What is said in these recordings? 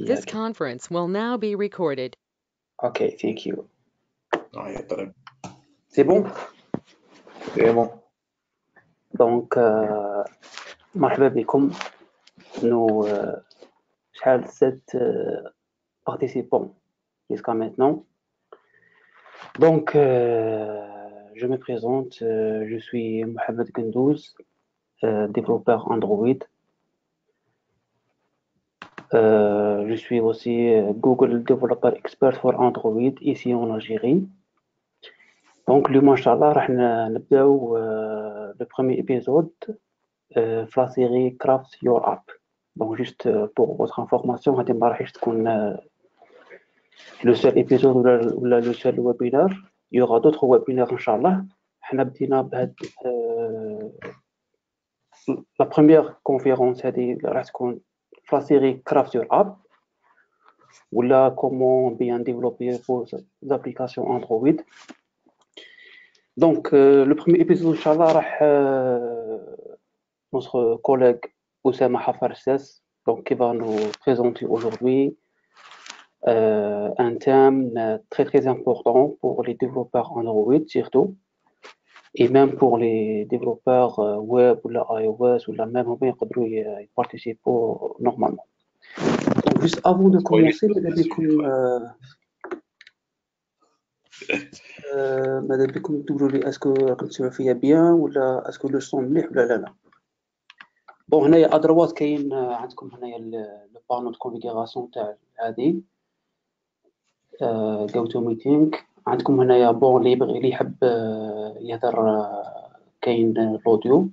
This conference will now be recorded. Okay, thank you. Ouais, très bien. C'est bon? C'est bon. Donc, مرحبا بكم. Nous, شحال 7 participants jusqu'à maintenant. Donc, je me présente, je suis Mohamed Gendouz, développeur Android. Je suis aussi Google Developer Expert for Android ici en Algérie. Donc, اليوم إن شاء الله راح نبداو le premier épisode في la série Craft Your App. Donc, juste pour votre information, هذه ما راحش تكون le seul épisode ou le seul webinaire. Il y aura d'autres webinaires إن شاء الله. حنا بدينا بهاد la première conférence هذه راح تكون في la série Craft Your App ou là comment bien développer vos applications Android. Donc, le premier épisode, Inch'Allah, notre collègue Oussama Hafarsas, donc, qui va nous présenter aujourd'hui un thème très très important pour les développeurs Android surtout, et même pour les développeurs web ou la iOS ou la même ils participent normalement. Donc, juste avant de commencer, ماذا بكم تقولوا لي اسكو راكم تسمعوا فيا بيان ولا اسكو لو سون مليح ولا لا. بون هنايا ادروات كاين عندكم هنايا لو بانو دو كونفيغوراسيون تاع هذه جو تو ميتينغ. عندكم هنايا بون اللي يحب يهضر كاين الاوديو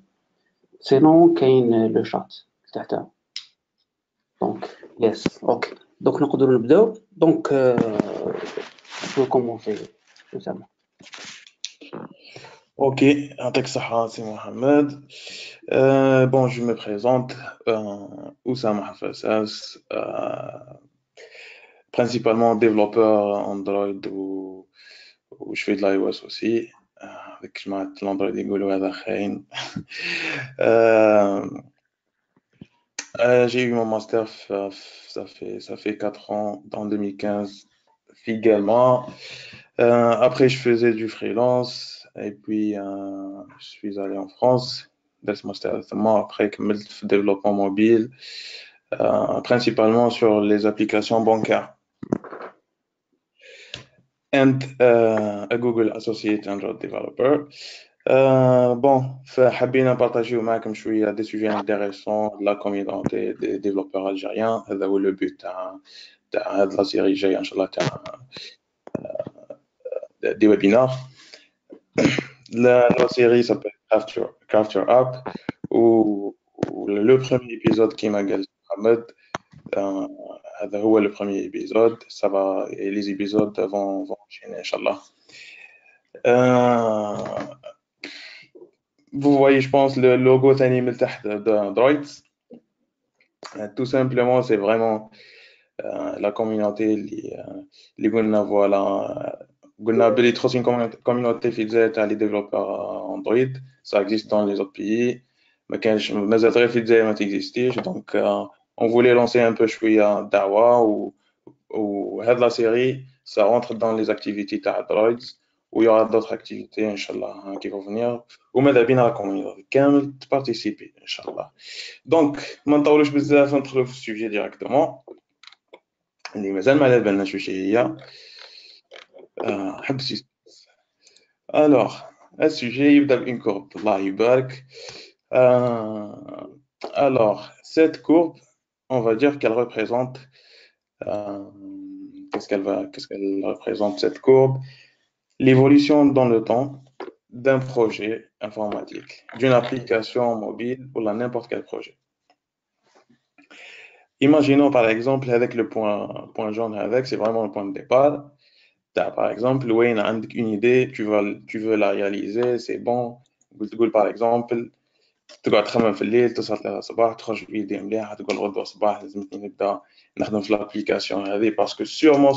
سينون كاين لو شات تحتها. دونك يس اوكي دونك نقدروا نبداو. دونك جو كومونسي اسامه. Ok, avec Sahara, c'est Mohamed. Bon, je me présente, Oussama Hafassas, principalement développeur Android ou je fais de l'iOS aussi. Avec l'Android يقولوا هذا خاين. J'ai eu mon master, ça fait 4 ans, en 2015 également. Après, je faisais du freelance et puis je suis allé en France. Après, le développement mobile, principalement sur les applications bancaires. And a Google Associate Android Developer. Bon, حابين نبارطاجيو معكم شوية des sujets intéressants de la communauté des développeurs algériens. هذا هو le but تاع هاد لا سيري الجاية إن شاء الله تاع des webinaires. La série s'appelle Craft Your App ou le premier épisode qui m'a dit Mohamed, هذا هو le premier épisode. Ça va, et les épisodes vont enchaîner Inch'Allah. Vous voyez, je pense, le logo d'Android. Tout simplement, c'est vraiment la communauté اللي قلنا voilà. قلنا بلي تخص une communauté في الجزائر تاع les développeurs Android. Ça existe dans les autres pays. ما كانش مازال غير في الجزائر ما تيزيستيش. Donc on voulait lancer un peu شوية دعوة وهاد la série ça rentre dans les activités تاع Android. où il y aura d'autres activités Inch'Allah qui vont venir وماذا بينا la communauté كامل participer Inch'Allah. Donc ما نطولوش بزاف ندخلوا في السوجي directement اللي مازال ما على بالناش واش هي. Alors, un sujet, il y a une courbe, Allah يبارك. Alors, cette courbe, on va dire qu'elle représente, qu'est-ce qu'elle représente cette courbe? L'évolution dans le temps d'un projet informatique, d'une application mobile ou n'importe quel projet. Imaginons par exemple avec le point jaune avec, c'est vraiment le point de départ. Par exemple, وين عندك une idée, tu veux la réaliser, c'est bon. تقول par exemple, تقعد تخمم في الليل تصل الصباح تخرج بإيدي مليحة تقول غدوة الصباح لازمني نبدأ نخدم في l'application هذه parce que sûrement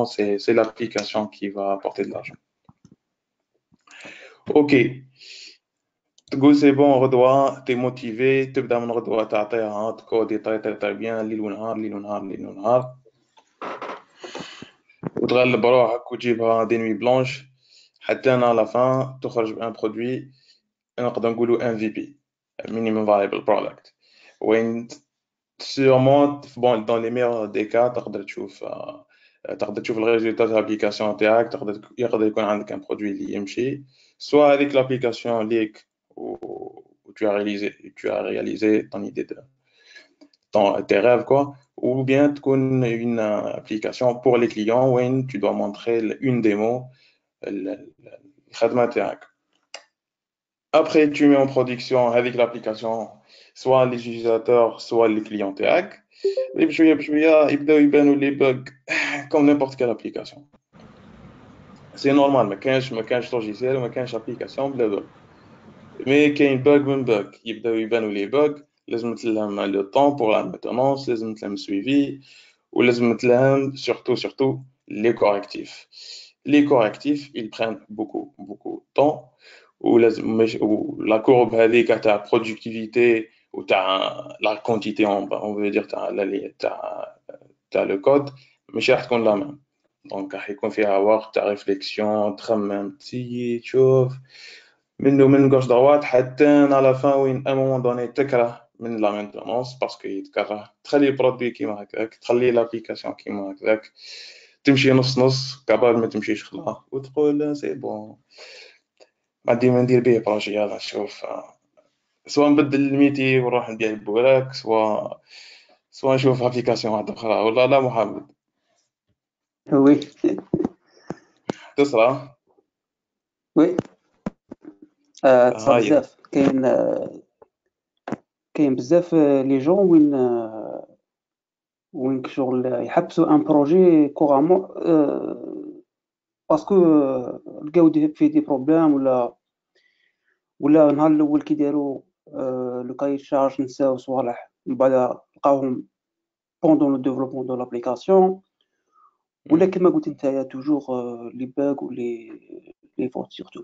c'est l'application qui va apporter de l'argent. Ok. تقول سي بون غدوة تي موتيفي تبدا من غدوة تعطيها تكودي طي بيان ليل ونهار ليل ونهار ليل ونهار وتغلب روحك وتجيبها دي نوي بلانش حتى انا على فان تخرج بان برودوي نقدر نقولو ام في بي مينيمم فايبل برودكت وين سيغمون بون دون لي ميور دي كا تقدر تشوف الريزولتا تاع الابليكاسيون تاعك يقدر يكون عندك ان برودوي اللي يمشي سوا هذيك l'application ليك où tu as réalisé ton idée tes rêves quoi ou bien تكون une application pour les clients où tu dois montrer une démo الخدمة تاعك. Après tu mets en production avec l'application soit les utilisateurs soit les clients تاعك بشوية بشوية يبداو يبانوا les bugs comme n'importe quelle application. C'est normal ما كانش logiciel وما كانش application بلا bug. Mais كاين bug من bug يبداو يبانوا les bugs لازم تلهم le temps pour la maintenance لازم تلهم suivi ولازم تلهم surtout les correctifs. Les correctifs ils prennent beaucoup de temps ولازم la courbe هذيك تاع productivité ou تاع la quantité on veut dire تاع le code مش راح تكون la même. دونك راح يكون فيها وقت تاع ريفليكسيون تخمم تشوف من غوش دروات حتى على فان وين ان مومون دوني تكره من لا مينتونونس باسكو يتكره تخلي البرودوي كيما هكاك تخلي لابليكاسيون كيما هكاك تمشي نص كابال ما تمشيش خلا وتقول سي بون غادي ما ندير بيه بروجي يلا نشوف سواء نبدل الميتي ونروح نبيع البوراك سواء نشوف ابليكاسيون واحده اخرى ولا لا محمد وي تصرى وي تصرا هاي بزاف كاين بزاف لي جون وين شغل يحبسوا ان بروجي كورامون باسكو لقاو فيه دي بروبليم ولا نهار الاول كيديروا لو كاي شارج نساو صوالح من بعد لقاوهم بوندون لو ديفلوبمون دو لابليكاسيون ولا كما قلت نتايا توجور لي باغ و لي فوت سورتو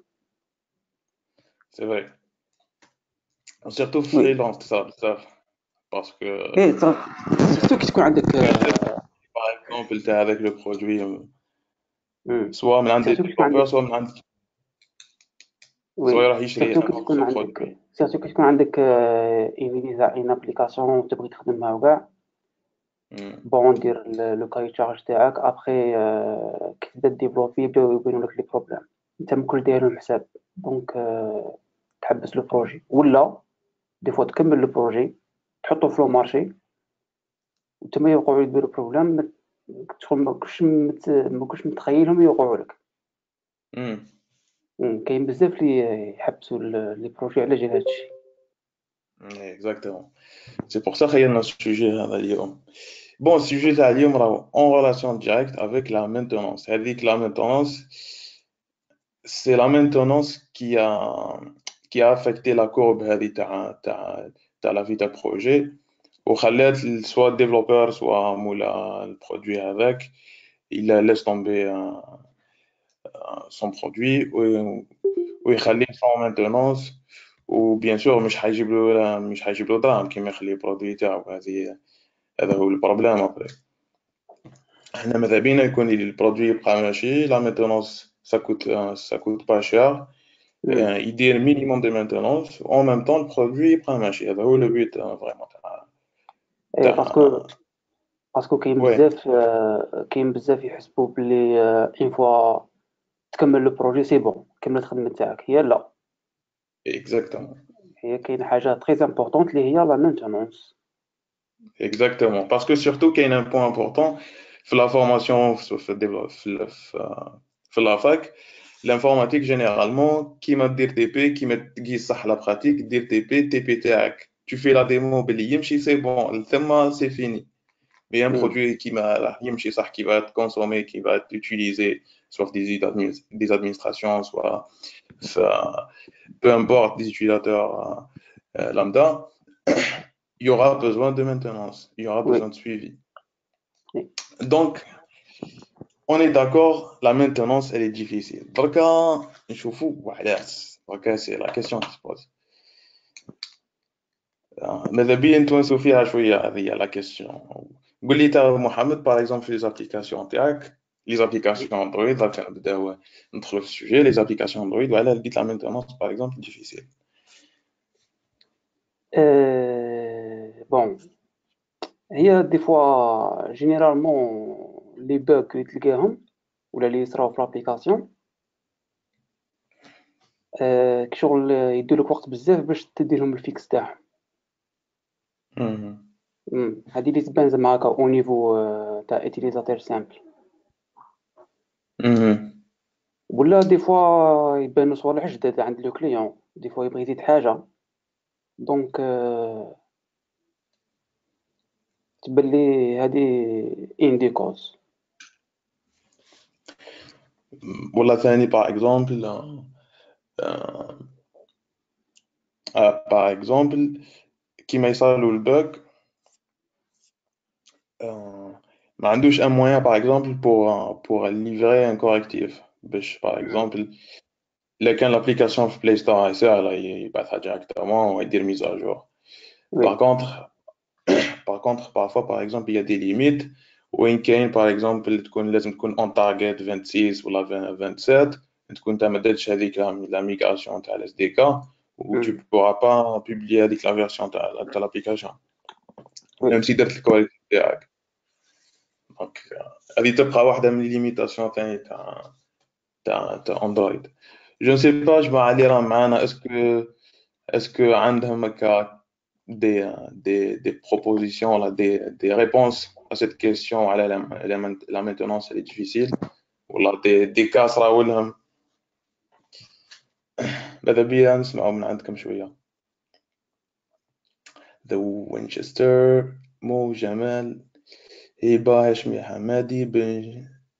سي فري سيرتو وي فريلانس تصرا بزاف باسكو ايه سورتو كي تكون عندك باغ اكزومبل تاع هذاك لو برودوي سواء من عند سورتو كي تكون الديفلوبور عندك سواء من عند سواء وي يروح يشري سورتو كي تكون برودوي عندك ان ابليكاسيون وتبغي تخدمها وكاع بون دير لو كاي تشارج تاعك ابخي كي تبدا ديفلوبي يبداو يبينوا لك لي بروبليم انت مكنش داير لهم حساب دونك تحبس لو بروجي ولا دي فوا تكمل لو بروجي تحطو في لو مارشي وتما يوقعوا يديروا بروبليم تكون ما كنتش متخيلهم يوقعوا لك. كاين بزاف لي يحبسوا لي بروجي على جال هادشي. اكزاكتومون سي بور سا خيرنا السوجي هذا اليوم. بون السوجي تاع اليوم راهو اون ريلاسيون ديريكت افيك لا مينتونونس. هذيك لا مينتونونس سي لا مينتونونس qui a affecté la courbe هذه تاع لا في تاع البروجي وخلات سوا الديفلوبور سوا مولا البرودوي هذاك il laisse tomber son produit ويخليه sans maintenance وبيان سور مش حيجيب له دراهم كيما يخلي البرودوي تاعو. هذا هو البروبليم. ابري احنا ماذا بينا يكون البرودوي يبقى ماشي لا مينتونونس ça coûte pas cher يدير مينيموم دو مينتونونس و en même temps البرودوي يبقى ماشي. هذا هو لو بوت فريمون باسكو كاين بزاف يحسبوا بلي اون فوا تكمل لو بروجي سي بون كملت الخدمه تاعك. هي لا اكزاكتومون هي كاين حاجه تري امبورطونط اللي هي لا مينتونونس. اكزاكتومون باسكو سورتو كاين ان بوين امبورطون في لا فورماسيون في لا فاك الانفورماتيك جينيرالمون كيما دير تي بي كيما تقيس صح لا براتيك دير تي بي تاعك tu fais la démo بلي يمشي سي بون ثم سي فيني. Mais un produit qui va être consommé, qui va être utilisé, soit des administrations, soit peu importe des utilisateurs lambda, il y aura besoin de maintenance, il y aura besoin de suivi. Donc, on est d'accord, la maintenance, elle est difficile. Donc, c'est la question qui se pose. ماذا بيا نتونسوا فيها شويه هذه لا كيستيون. قول لي تا محمد باغ اكزومبل في لي زابليكاسيون تاعك، لي زابليكاسيون اندرويد راك نبداو ندخلوا في السوجي لي زابليكاسيون اندرويد وعلى لقيت لا مينتونونس باغ اكزومبل ديفيسيل. بون هي دي فوا جينيرالمون لي بوغ اللي تلقاهم ولا اللي يصراو في لابليكاسيون كشغل يديولك وقت بزاف باش تديرهم الفيكس تاعهم. هادي اللي تبان زعما هكا او نيفو تاع اتيليزاتور سامبل. ولا دي فوا يبانو صوالح جداد عند لو كليون، دي فوا يبغي يزيد حاجه دونك تبان لي هادي ان دي كوز. ولا ثاني باغ اكزومبل باغ اكزومبل كيما يصالو البوغ ما عندوش ان موان باغ اكزومبل بور ليفري ان كوريكتيف باش باغ اكزومبل الا كان لابليكاسيون في بلاي ستور ساهله يبعثها ديريكتومون ويدير ميزاجور. باغ كونطخ parfois par exemple il y a des limites وين كاين par exemple تكون لازم تكون on target 26 ولا 27 تكون انت ما درتش هذيك لا ميغراسيون تاع الاس دي كا و tu pourras pas publier هذيك لا فيرسيون تاع لابليكاسيون même si درت الكواليتي تاعك. دونك هذه تبقى واحده من ليميتاسيون ثاني تاع اندرويد. جو نسي با جماعه اللي راه معانا اسكو عندهم هكا des propositions, là, des réponses à cette question. La maintenance, elle est difficile. Ou là, des cas صراولهم. ماذا بيا نسمعوا من عندكم شوية. The Winchester، مو جمال، هبة، هاشمي حمادي،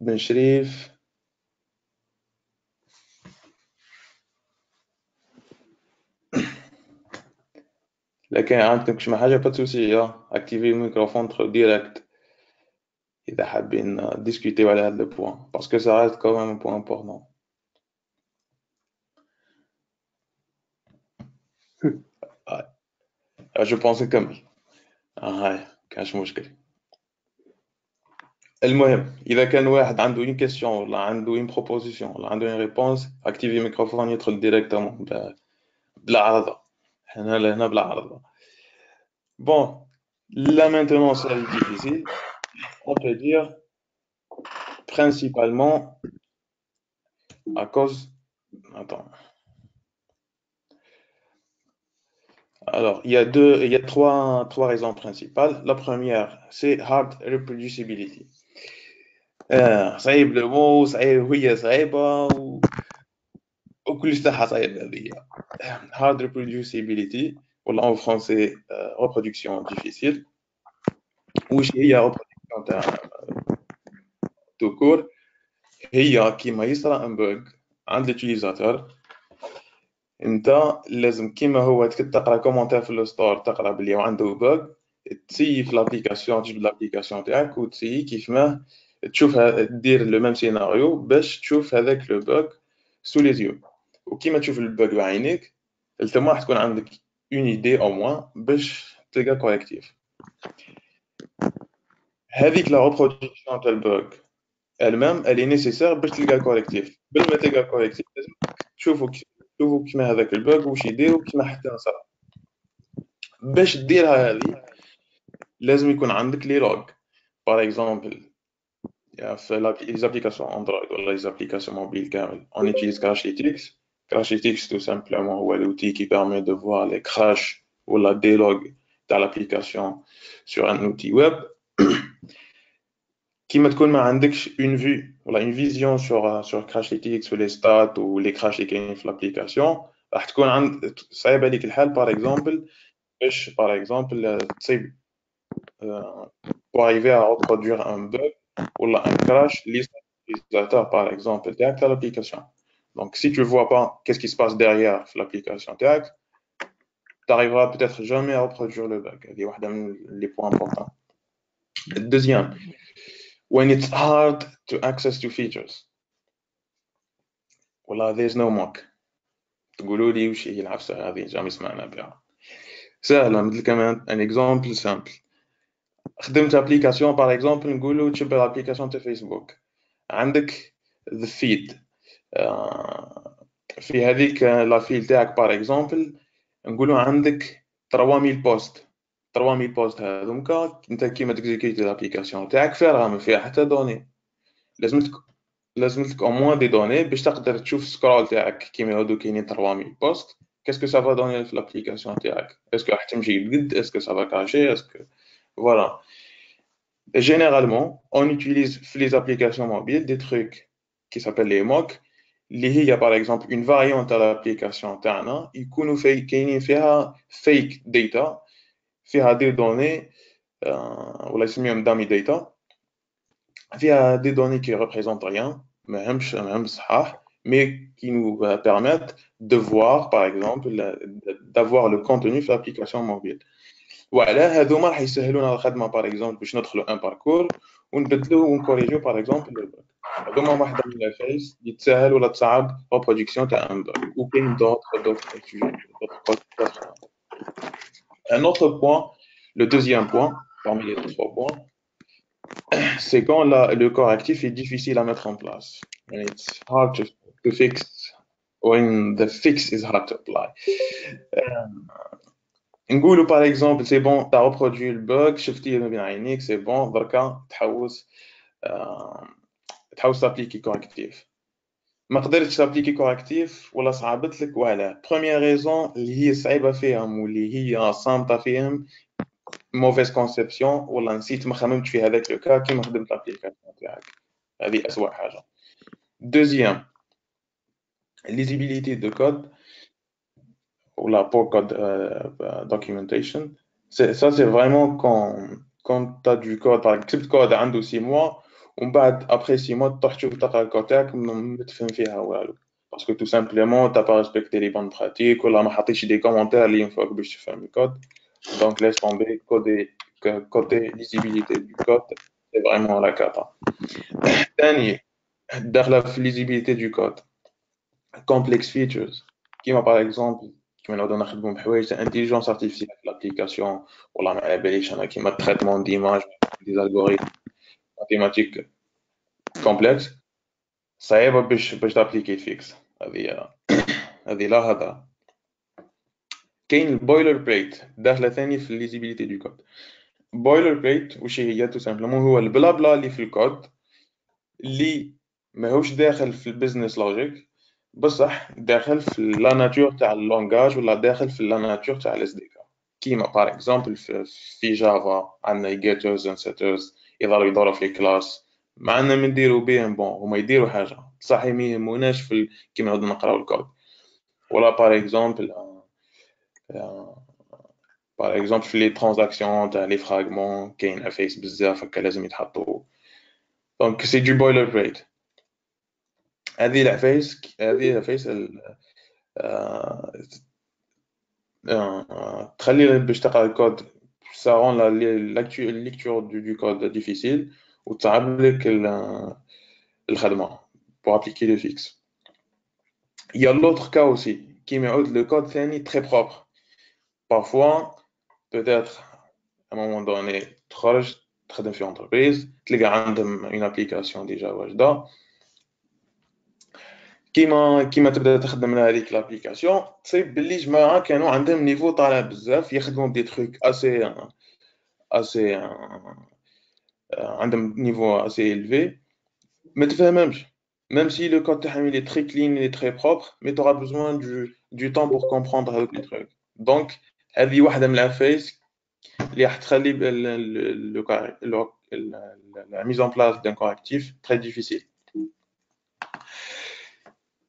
بن شريف. لكن عندكم شي حاجة pas de souci، activez le microphone direct إذا حابين discuter على هذا le point parce que ça reste quand même un point important. جو بونس نكمل. هاي كانش مشكل. المهم اذا كان واحد عنده اون كيسيون ولا عنده اون بروبوزيسيون ولا عنده اون ريبونس اكتيفي ميكروفون يدخل ديريكتومون بلا عرضه. حنا لهنا بلا عرضه. بون là maintenant c'est difficile, on peut dire principalement à cause, attends, alors il y a trois raisons principales. La première c'est hard reproducibility. صعيب لو صعيب هي صعيبة وكل تاعها صعيب هذه. hard reproducibility ولا en français reproduction difficile. وش هي reproduction تاع tout court؟ هي كيما يصرى ان بوغ عند اليوتيليزاتور انت لازم كيما هو تقرا كومونتير في الستور تقرا بلي عنده بوغ تسيي في لابليكاسيون تجبد لابليكاسيون تاعك وتسيي كيف ما تشوف دير لو ميم سيناريو باش تشوف هذاك لو بوغ سو لي زيو. وكيما تشوف البوغ بعينيك التما راح تكون عندك اون ايدي او موان باش تلقى كوريكتيف. هذيك لا ريبرودكسيون تاع البوغ المام اللي نيسيسير باش تلقى كوريكتيف. قبل ما تلقى كوريكتيف لازم تشوفوا كيما هذاك البوغ واش يدير وكيما حتى نصرى. باش ديرها هذه لازم يكون عندك لي لوغ. باغ اكزومبل في لي زابليكاسيون اندرويد ولا لي زابليكاسيون موبيل كامل on utilise Crashlytics. Crashlytics tout simplement هو l'outil qui permet de voir les crashs ou la délog de l'application sur un outil web. كيما تكون ما عندكش une vue ولا une vision sur Crashlytics ou les stats ou les crashs اللي كاينين في l'application راح تكون عند صعيب عليك الحال باغ اكزومبل باش باغ اكزومبل تصيب pour arriver à reproduire un bug ou un crash l'utilisateur par exemple تاعك تاع l'application. Donc si tu vois pas qu'est-ce qui se passe derrière l'application تاعك t'arriveras peut-être jamais à reproduire le bug. هذه واحدة من les points importants. Deuxième, when it's hard to access to features ولا there's no mock تقولوا لي وش هي العفسة هذه جامي سمعنا بها. سهله مثل كمان ان اكزامبل سامبل. خدمت ابليكاسيون باغ اكزومبل نقولوا تشبه الابليكاسيون تاع فيسبوك، عندك ذا فيد في هذيك لا فيل تاعك باغ اكزومبل نقولوا عندك 3000 بوست. 3000 بوست هذوك انت كيما تكزيكيتي الابليكاسيون تاعك فارغه ما فيها حتى دوني، لازمتك او موان دي دوني باش تقدر تشوف السكرول تاعك كيما هادو كاينين 3000 بوست. كاسكو سافا دوني في l'application تاعك، اسكو راح تمشي بقد، اسكو سافا كاشي، اسكو فوالا. Généralement, on utilise les applications mobiles des trucs qui s'appellent les MOOC, اللي هي par exemple une variante à l'application تاعنا يكونوا كاينين فيها fake data، فيها des données ولا يسميهم dummy data، فيها des données qui représentent rien، ماهمش صحاح، mais qui nous permettent de voir par exemple d'avoir le contenu في l'application mobile. وعلى هذوما راح يسهلونا الخدمه باغ اكزومبل باش ندخلوا ان باركور ونبدلوه ونكوريجيو باغ اكزومبل الباك. هذوما واحده من الفيس يتسهل ولا تصعب ريبرودكسيون تاع ان باك. وكاين d'autres sujets. Un autre point, le deuxième point parmi les trois points, c'est quand le correctif est difficile à mettre en place. And it's hard to fix when the fix is hard to apply. نقولوا باغ اكزومبل سي بون تاع ريبرودوي البوك، شفتيه ما بين عينيك سي بون، دركا تحوس تابليكي كوريكتيف. ما قدرتش تابليكي كوريكتيف ولا صعبت لك، وعلاه؟ بروميير ريزون اللي هي صعيبه فيهم واللي هي صامته فيهم موفيز كونسيبسيون، ولا نسيت ما خممتش في هذاك لو كا كيما خدمت لابليكاسيون تاعك، هذه اسوء حاجه. دوزيام ليزيبيليتي دو كود ولا pour code documentation. Ça c'est vraiment quand tu as du code, par exemple code عنده 6 mois ومن بعد après 6 mois تروح تشوف تقرا الكود تاعك ما تفهم فيها والو، parce que tout simplement t'as pas respecté les bonnes pratiques ولا ما حطيتش des commentaires اللي ينفعوك باش تفهم الكود. Donc laisse tomber côté lisibilité du code, c'est vraiment la cata. ثاني داخله في lisibilité du code complex features كيما par exemple كيما نعاودو نخدمو بحوايج تاع انتيليجونس ارتيفيسيال في لابليكاسيون، والله ما على باليش انا كيما تريتمون ديماج دي زالغوريثم ماتيماتيك كومبلكس، صعيبه باش تابليكي فيكس. هذه لا هذا. كاين البويلر بريت داخله ثاني في الليزيبيليتي دو كود. بويلر بريت وش هي؟ تو سامبلومون هو البلا بلا اللي في الكود اللي ماهوش داخل في البيزنس لوجيك، بصح داخل في لا ناتور تاع اللونغاج ولا داخل في لا ناتور تاع الاس دي كا. كيما باغ اكزومبل في جافا عندنا جيترز اند سيترز يدوروا في كلاس، ما عندنا من نديروا بهم بون هما يديروا حاجه صح ما يهموناش في كيما نقعدوا نقراو الكود. ولا باغ اكزومبل في لي ترانزاكسيون تاع لي فراغمون كاين افيس بزاف هكا لازم يتحطوا. دونك سي دو بويلر بريت. هذه العفايس تخلي باش تقرا الكود ça rend la lecture du code difficile وتصعب لك الخدمه pour appliquer le fixe. Il y a l'autre cas aussi qui يعود le code ثاني très propre. Parfois peut-être à un moment donné تخرج تخدم في entreprise تلقى عندهم une application déjà واجده، كيما تبدا تخدم على هذيك لابليكاسيون تصيب باللي جماعه كانوا عندهم نيفو طالع بزاف، يخدموا بدي تروك اسي عندهم نيفو اسي élevé، ما تفهمهمش même si le code تاعهم il est très clean il est très propre mais tu auras besoin du temps pour comprendre هذوك les trucs. donc هذه واحده من العفايس اللي راح تخلي la mise en place d'un correctif très difficile.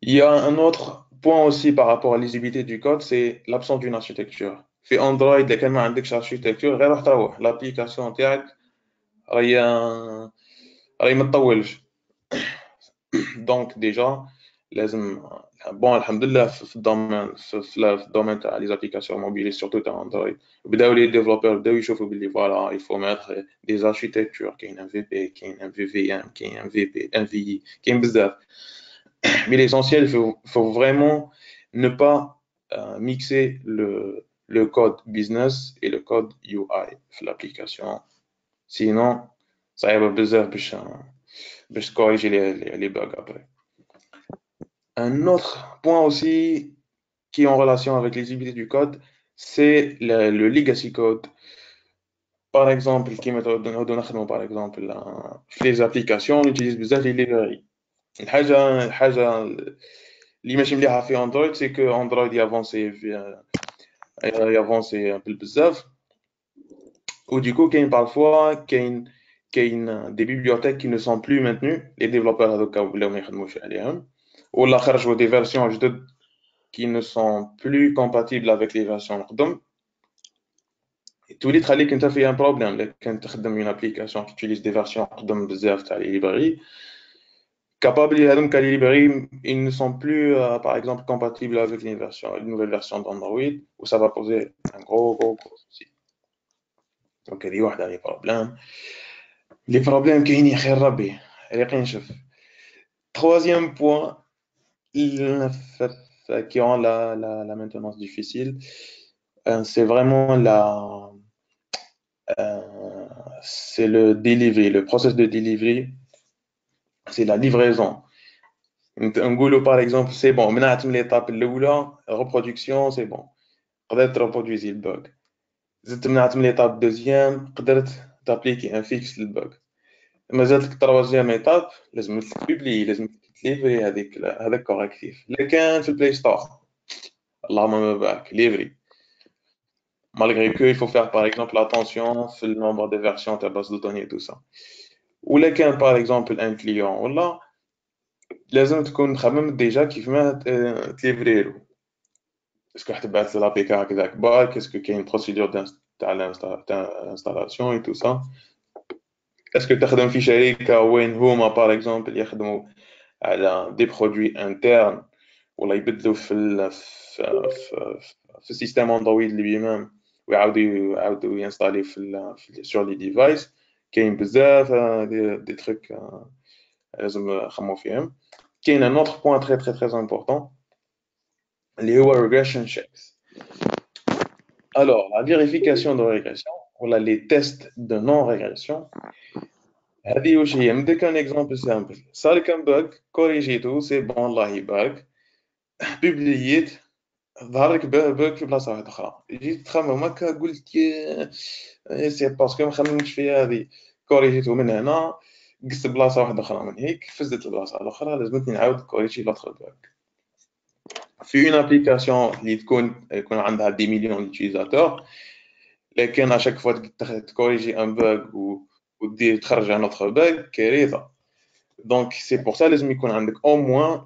Il y a un autre point aussi par rapport à la lisibilité du code, c'est l'absence d'une architecture. في Android اللي كان ما عندكش architecture غير راح تروح l'application تاعك راهي ما تطولش. donc déjà لازم bon الحمد لله في الدومين تاع les applications mobiles surtout تاع Android بداو les développeurs بداو يشوفوا باللي voilà il faut mettre des architectures كاين MVP كاين MVVM كاين MVP MVE كاين بزاف. Mais l'essentiel, il faut vraiment ne pas mixer le code business et le code UI في l'application. Sinon, ça va بزاف باش corriger les bugs après. Un autre point aussi qui est en relation avec les lisibilité du code, c'est le legacy code. Par exemple, par exemple, les applications, on utilise بزاف les librairies. الحاجة اللي ماشي مليحة في اندرويد سي كو اندرويد يافونسي بزاف وديكو كاين parfois كاين des bibliothèques qui ne sont plus maintenues les développeurs هذوك ولاو ما يخدموش عليهم ولا خرجوا des versions جدد qui ne sont plus compatibles avec les versions القدم تولي تخليك انت في un problème لو كان تخدم une application qui utilise des versions قدم بزاف تاع les librairies capables les librairies ils ne sont plus par exemple compatibles avec une nouvelle version d'Android où ça va poser un gros souci. Donc هذه واحدة les problèmes كاين يا خير ربي ريقي نشوف. Troisième point qui rend la maintenance difficile, c'est vraiment c'est le delivery, le process de delivery, c'est la livraison. نقولوا par exemple c'est bon منعت من l'étape الأولى reproduction c'est bon قدرت reproduire le bug زدت منعت من l'étape deuxième قدرت t'appliquer un fixe للبug مازالت troisième étape لازم تبوبلي لازم تليفري هذاك كوريكتيف اللي كان في البلاي ستور اللهم ما باك ليفري malgré que il faut faire par exemple attention sur le nombre de versions de base de données et tout ça ou là كان par exemple un client ولا لازم تكون مخمم ديجا كيف ما تليفريرو اسكو حتبعث لابي كي هكذاك باك اسكو كاين بروسيدور تاع الانستالاسيون اي تو سا اسكو تخدم في شركه وين هما باغ اكزومبل يخدموا على دي برودوي انترن ولا يبدلوا في السيستم اندرويد اللي بيمام ويعاودوا ينستالي في سور لي ديفايس كاين بزاف دي تروك لازم نخمو فيهم. كاين un autre point très important اللي هو regression checks. Alors la vérification de régression ولا les tests de non-régression هذه واش هي؟ نديك un exemple simple صار كان bug كوريجيتو سي بون الله يبارك بوبلييت ظهر لك bug في بلاصه واحده اخرى جيت تخمم هكا قلت سي باسكو ما خممتش فيها هذه كوريجيتو من هنا قست بلاصه واحده اخرى من هيك فزت البلاصه الاخرى لازمتني نعاود كوريجي لاخر bug في une application اللي يكون عندها دي مليون يوتيليزاتور لكن à chaque fois تكوريجي un bug ودير تخرج un autre bug كارثه. Donc c'est pour ça لازم يكون عندك au moins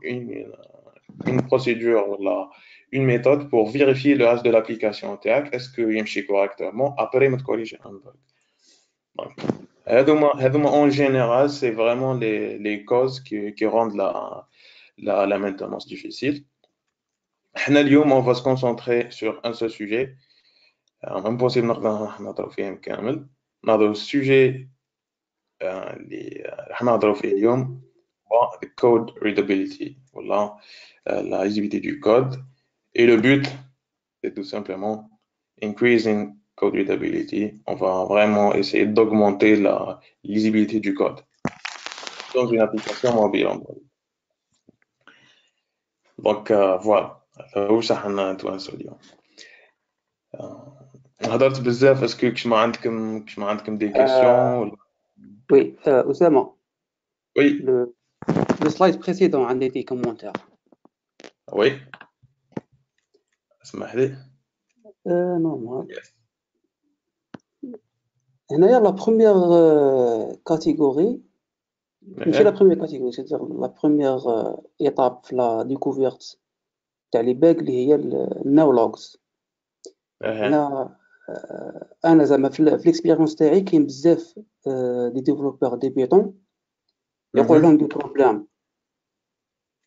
une procédure ولا une méthode pour vérifier le reste de l'application تاعك est-ce que يمشي correctement après ما تكوريجي un bug. Donc هذوما en général c'est vraiment les causes qui rendent la maintenance difficile. حنا اليوم on va se concentrer sur un seul sujet impossible نهضروا فيهم كامل نهضروا السوجي اللي راح نهضروا فيه اليوم هو code readability ولا la lisibilité du code et le but c'est tout simplement increasing code readability. On va vraiment essayer d'augmenter la lisibilité du code dans une application mobile Android. Donc voilà واش راح نتوانسوا اليوم. هضرت بزاف اسكو كش ما عندكم دي كيسيون وي أسامة وي لو سلايد بريسيدون عندي دي كومونتير وي اسمح لي نورمال هنايا لا بروميير كاتيجوري ماشي لا بروميير كاتيجوري سي لا بروميير ايطاب في لا ديكوفيرت تاع لي باغ اللي هي الناولوجز. انا زعما في الاكسبيريونس تاعي كاين بزاف دي ديفلوبور ديبيتون يقول لهم دي بروبليم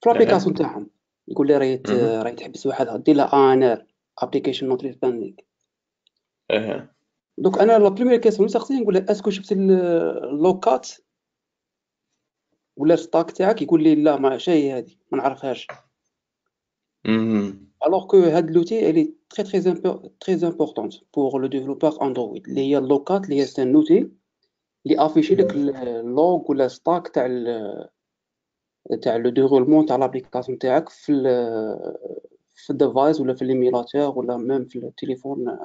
في لابليكاسيون تاعهم يقول لي راهي تحبس وحدها دير لها انر ابليكيشن نوت ريسبوندينغ. دونك انا لا بروميير كيسيون سقسيه نقول له اسكو شفت اللوكات ولا ستاك تاعك يقول لي لا ما شي هذه ما نعرفهاش. الوغ كو هاد لوتي اللي très importante pour le développeur Android. اللي هي اللوكات اللي هي c'est un outil اللي affiché لك اللوغ ولا ستاك تاع لو ديرولمون تاع لابليكاسيون تاعك في الديفايس ولا في الايميلاتور ولا ميم في التليفون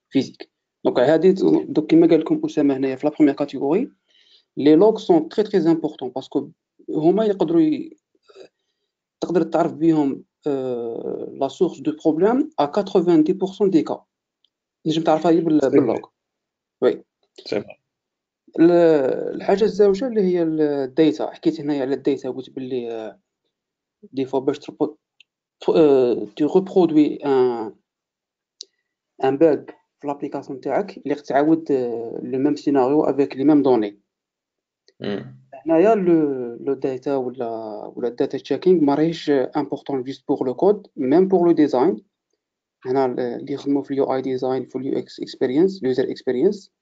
فيزيك. دونك هذه دوك كما قال لكم اسامه هنايا في لا بروميير كاتيجوري لي لوغ سون تري امبورطون باسكو هما يقدروا تقدر تعرف بهم لا سورس دو بروبليم ا 90% دي كا نجم تعرفها هي باللوغ. وي الحاجه الزوجه اللي هي الداتا. حكيت هنايا على الداتا قلت باللي دي فوا باش tu reproduis un bug في l'application تاعك اللي تعاود le même scénario avec les mêmes données. هنايا le data ولا data checking ما راهيش important juste pour le code même pour le design. هنا اللي يخدموا في اليو اي ديزاين في اليو اكس اكسبيرينس اليوزر اكسبيرينس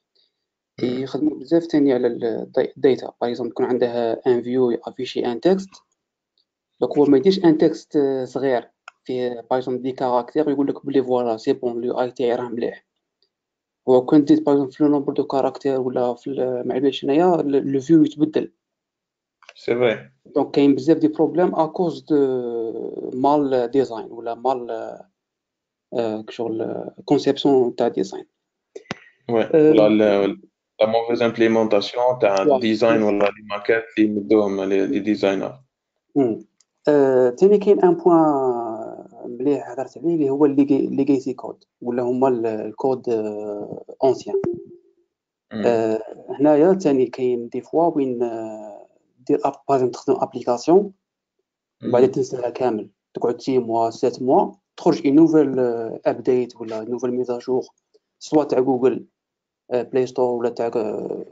يخدموا بزاف ثاني على الداتا. باغ اكزومبل يكون عندها ان فيو افيشي ان تكست دونك هو ما يديرش ان تكست صغير فيه باغ اكزومبل دي كاركتير ويقول لك بلي فوالا سي بون اليو اي تاعي راه مليح. هو كون ديت باغ اكزومبل في لو نومبر دو كاركتير ولا في مع باليش هنايا لو فيو يتبدل. سي فري دونك كاين بزاف دي بروبليم ا كوز دو مال ديزاين ولا مال كشغل كونسيبسيون تاع ديزاين. ولا لا موفيز امبليمونطاسيون تاع الديزاين ولا لي ماكيت اللي يمدوهم لي ديزاينر. ثاني كاين ان بوين مليح هضرت عليه اللي هو ليغاسي كود ولا هما الكود اونسيان. هنايا ثاني كاين دي فوا وين دير باغ تخدم ابليكاسيون بعد تنساها كامل تقعد 6 موا 7 موا تخرج اي نوفيل ابديت ولا نوفيل ميزاجور سوا تاع جوجل بلاي ستور ولا تاع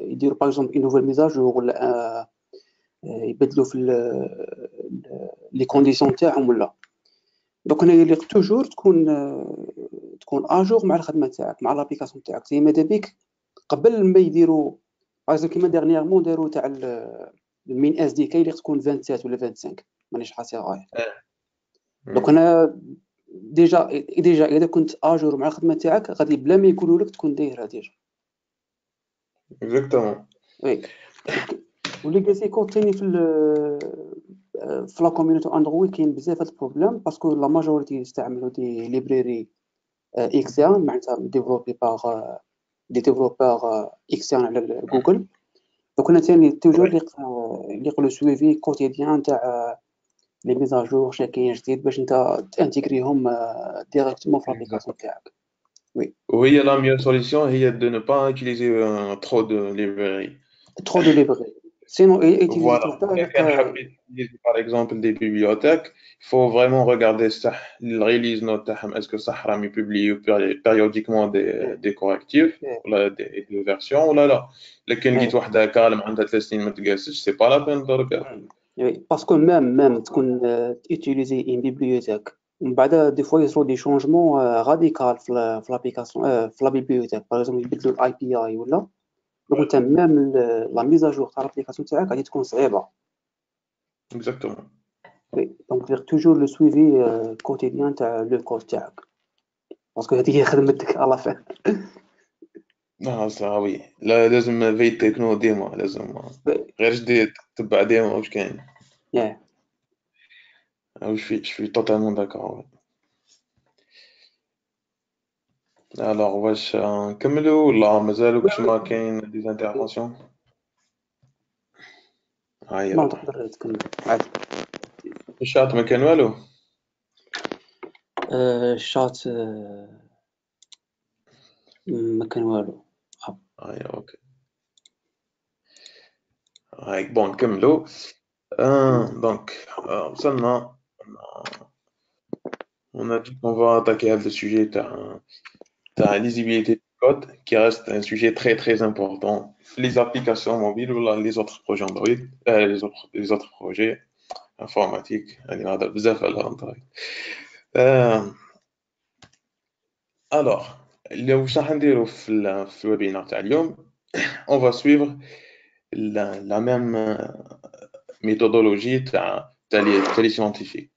يديروا باغ اكزومبل اي نوفيل ميزاجور ولا يبدلوا في لي كونديسيون تاعهم ولا. دونك هنايا اللي توجور تكون اجور مع الخدمه تاعك مع لابليكاسيون تاعك. زي ماذا بيك قبل ما يديروا باغ اكزومبل كيما ديرنييرمون داروا تاع المين اس دي كي اللي تكون 27 ولا 25 مانيش حاسي غاية. دونك انا ديجا اذا كنت اجور مع الخدمه تاعك غادي بلا ما يقولوا لك تكون دايرها ديجا. اكزاكتومون وي وليغاسي كود ثاني في لا كوميونيتي اندرويد كاين بزاف هاد البروبليم باسكو لا ماجوريتي يستعملوا دي ليبراري اكسترن معناتها ديفلوبي باغ دي ديفلوبور اكسترن على جوجل. دونك انا ثاني توجور اللي يقولوا سويفي كوتيديان تاع لي ميزاجور شنو كاين جديد باش انت تانتيغريهم ديريكتومون في لابليكاسيون تاعك. وي وهي لا ميور سوليسيون هي دو نو با utiliser trop de librairies. trop de librairies sinon utiliser Voilà. tout ça Quelqu'un حاب utiliser par exemple des bibliothèques, il faut vraiment regarder صح le release note تاعهم est-ce que صح راهم يبوبليو périodiquement des correctifs ولا des versions ولا لا. لكن لقيت واحدة هكا عندها 3 سنين ما تقاسش سي با لا بين دركا. وي باسكو ميم تكون utiliser une bibliothèque ومن بعد دي فوا يصرو دي شونجمون راديكال في لابليكاسيون في لا بيبليوتيك باغ اكزومبل يبدلوا الاي بي اي ولا دونك انت ميم لا ميزاجور تاع لابليكاسيون تاعك غادي تكون صعيبه. اكزاكتومون. وي دونك دير توجور لو سويفي كوتيديان تاع لو كود تاعك باسكو هذه هي خدمتك على فين. صافي لا لازم في تكنو ديما لازم غير جديد تبع ديما واش كاين. je suis totalement d'accord. Alors واش نكملوا ولا مازالوا كشما كاين دي انترفونسيون؟ هاي ما تقدر تكمل عادي. الشات ما كان والو. الشات ما كان والو. هاي اوكي هاي بون نكملوا. دونك وصلنا on a dit qu'on va attaquer le sujet de la lisibilité du code qui reste un sujet très très important. Les applications mobiles ou les autres projets Android, les autres projets informatiques. هذا بزاف على Android. Alors, واش راح نديرو في الويبينار تاع اليوم on va suivre la même méthodologie تاع les scientifiques.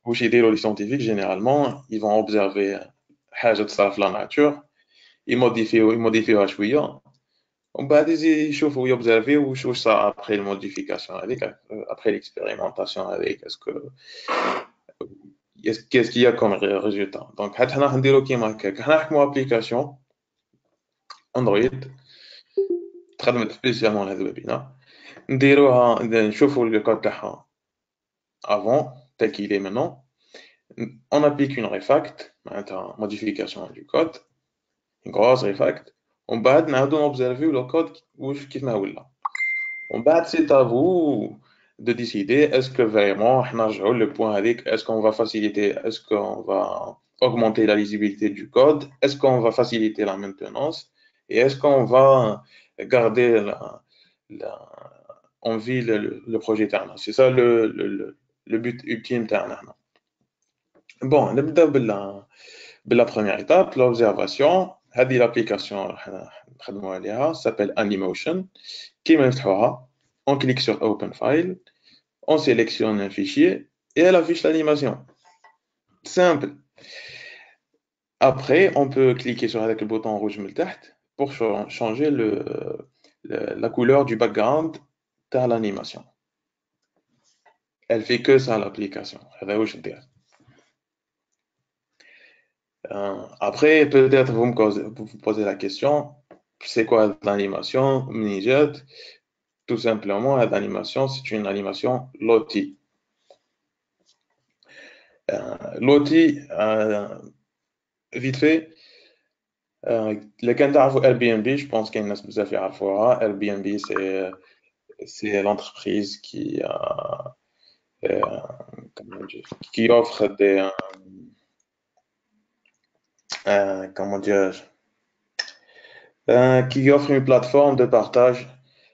واش يديروا les scientifiques généralement ils vont observer حاجه تصرا في la nature يموديفيوها شويه ومن بعد يشوفوا يوبزرفيو واش صار ابري الموديفيكاسيون هذيك ابري l'expérimentation هذيك اسكو qu'est-ce qu'il y a comme résultat. Donc حتى حنا نديرو كيما هكاك حنا نحكمو ابليكاسيون اندرويد تخدم سبيسيالمون هذا بينا نديروها نشوفو الكود تاعها avant tel qu'il est maintenant on applique une refact معناتها modification du code une grosse refact ومن بعد نعاودو نوبزرفيو لو كود واش كيف ما ولا ومن بعد c'est à vous de décider est-ce que vraiment حنا نرجعوا le point هذيك est-ce qu'on va faciliter est-ce qu'on va augmenter la lisibilité du code est-ce qu'on va faciliter la maintenance et est-ce qu'on va garder en vie le projet تاعنا c'est ça le but ultime تاعنا هنا. Bon نبدا بلا première étape l'observation هذه l'application راح نخدموا عليها s'appelle Animotion كيما نفتحوها on clique sur open file on sélectionne un fichier et elle affiche l'animation simple. Après on peut cliquer sur avec le bouton rouge من تحت pour changer la couleur du background de l'animation. Elle fait que ça l'application. Après peut-être vous me posez la question c'est quoi l'animation Minijet. Tout simplement l'animation c'est une animation Lottie. Lottie vite fait اللي كان تعرفوا Airbnb je pense qu'il y a الناس بزاف يعرفوها Airbnb c'est l'entreprise qui offre des comment dire qui offre une plateforme de partage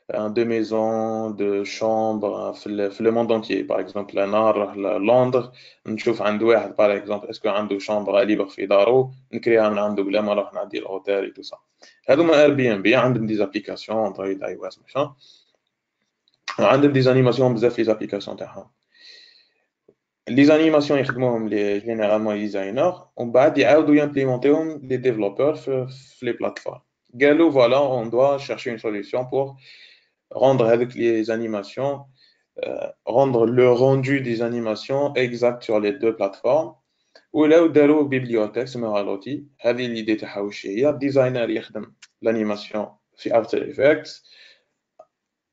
de maisons, de chambres في le monde entier. Par exemple, أنا نروح لندن نشوف عند واحد par exemple est-ce que عنده chambre libre في دارو نكريها من عنده بلا ما نروح نعدي الهوتيل et tout ça. هذوما Airbnb عندهم des applications Android iOS machin. عندهم des animations بزاف les applications تاعهم. Les animations يخدموهم généralement les designers ومن بعد يعاودوا يمبليمونتيهم les développeurs في les plateformes. قالوا voilà on doit chercher une solution pour rendre avec les animations, rendre le rendu des animations exact sur les deux plateformes. ولاو داروا bibliothèque اسمها Lottie. هذه l'idée تاعها واش هي designer يخدم l'animation في After Effects.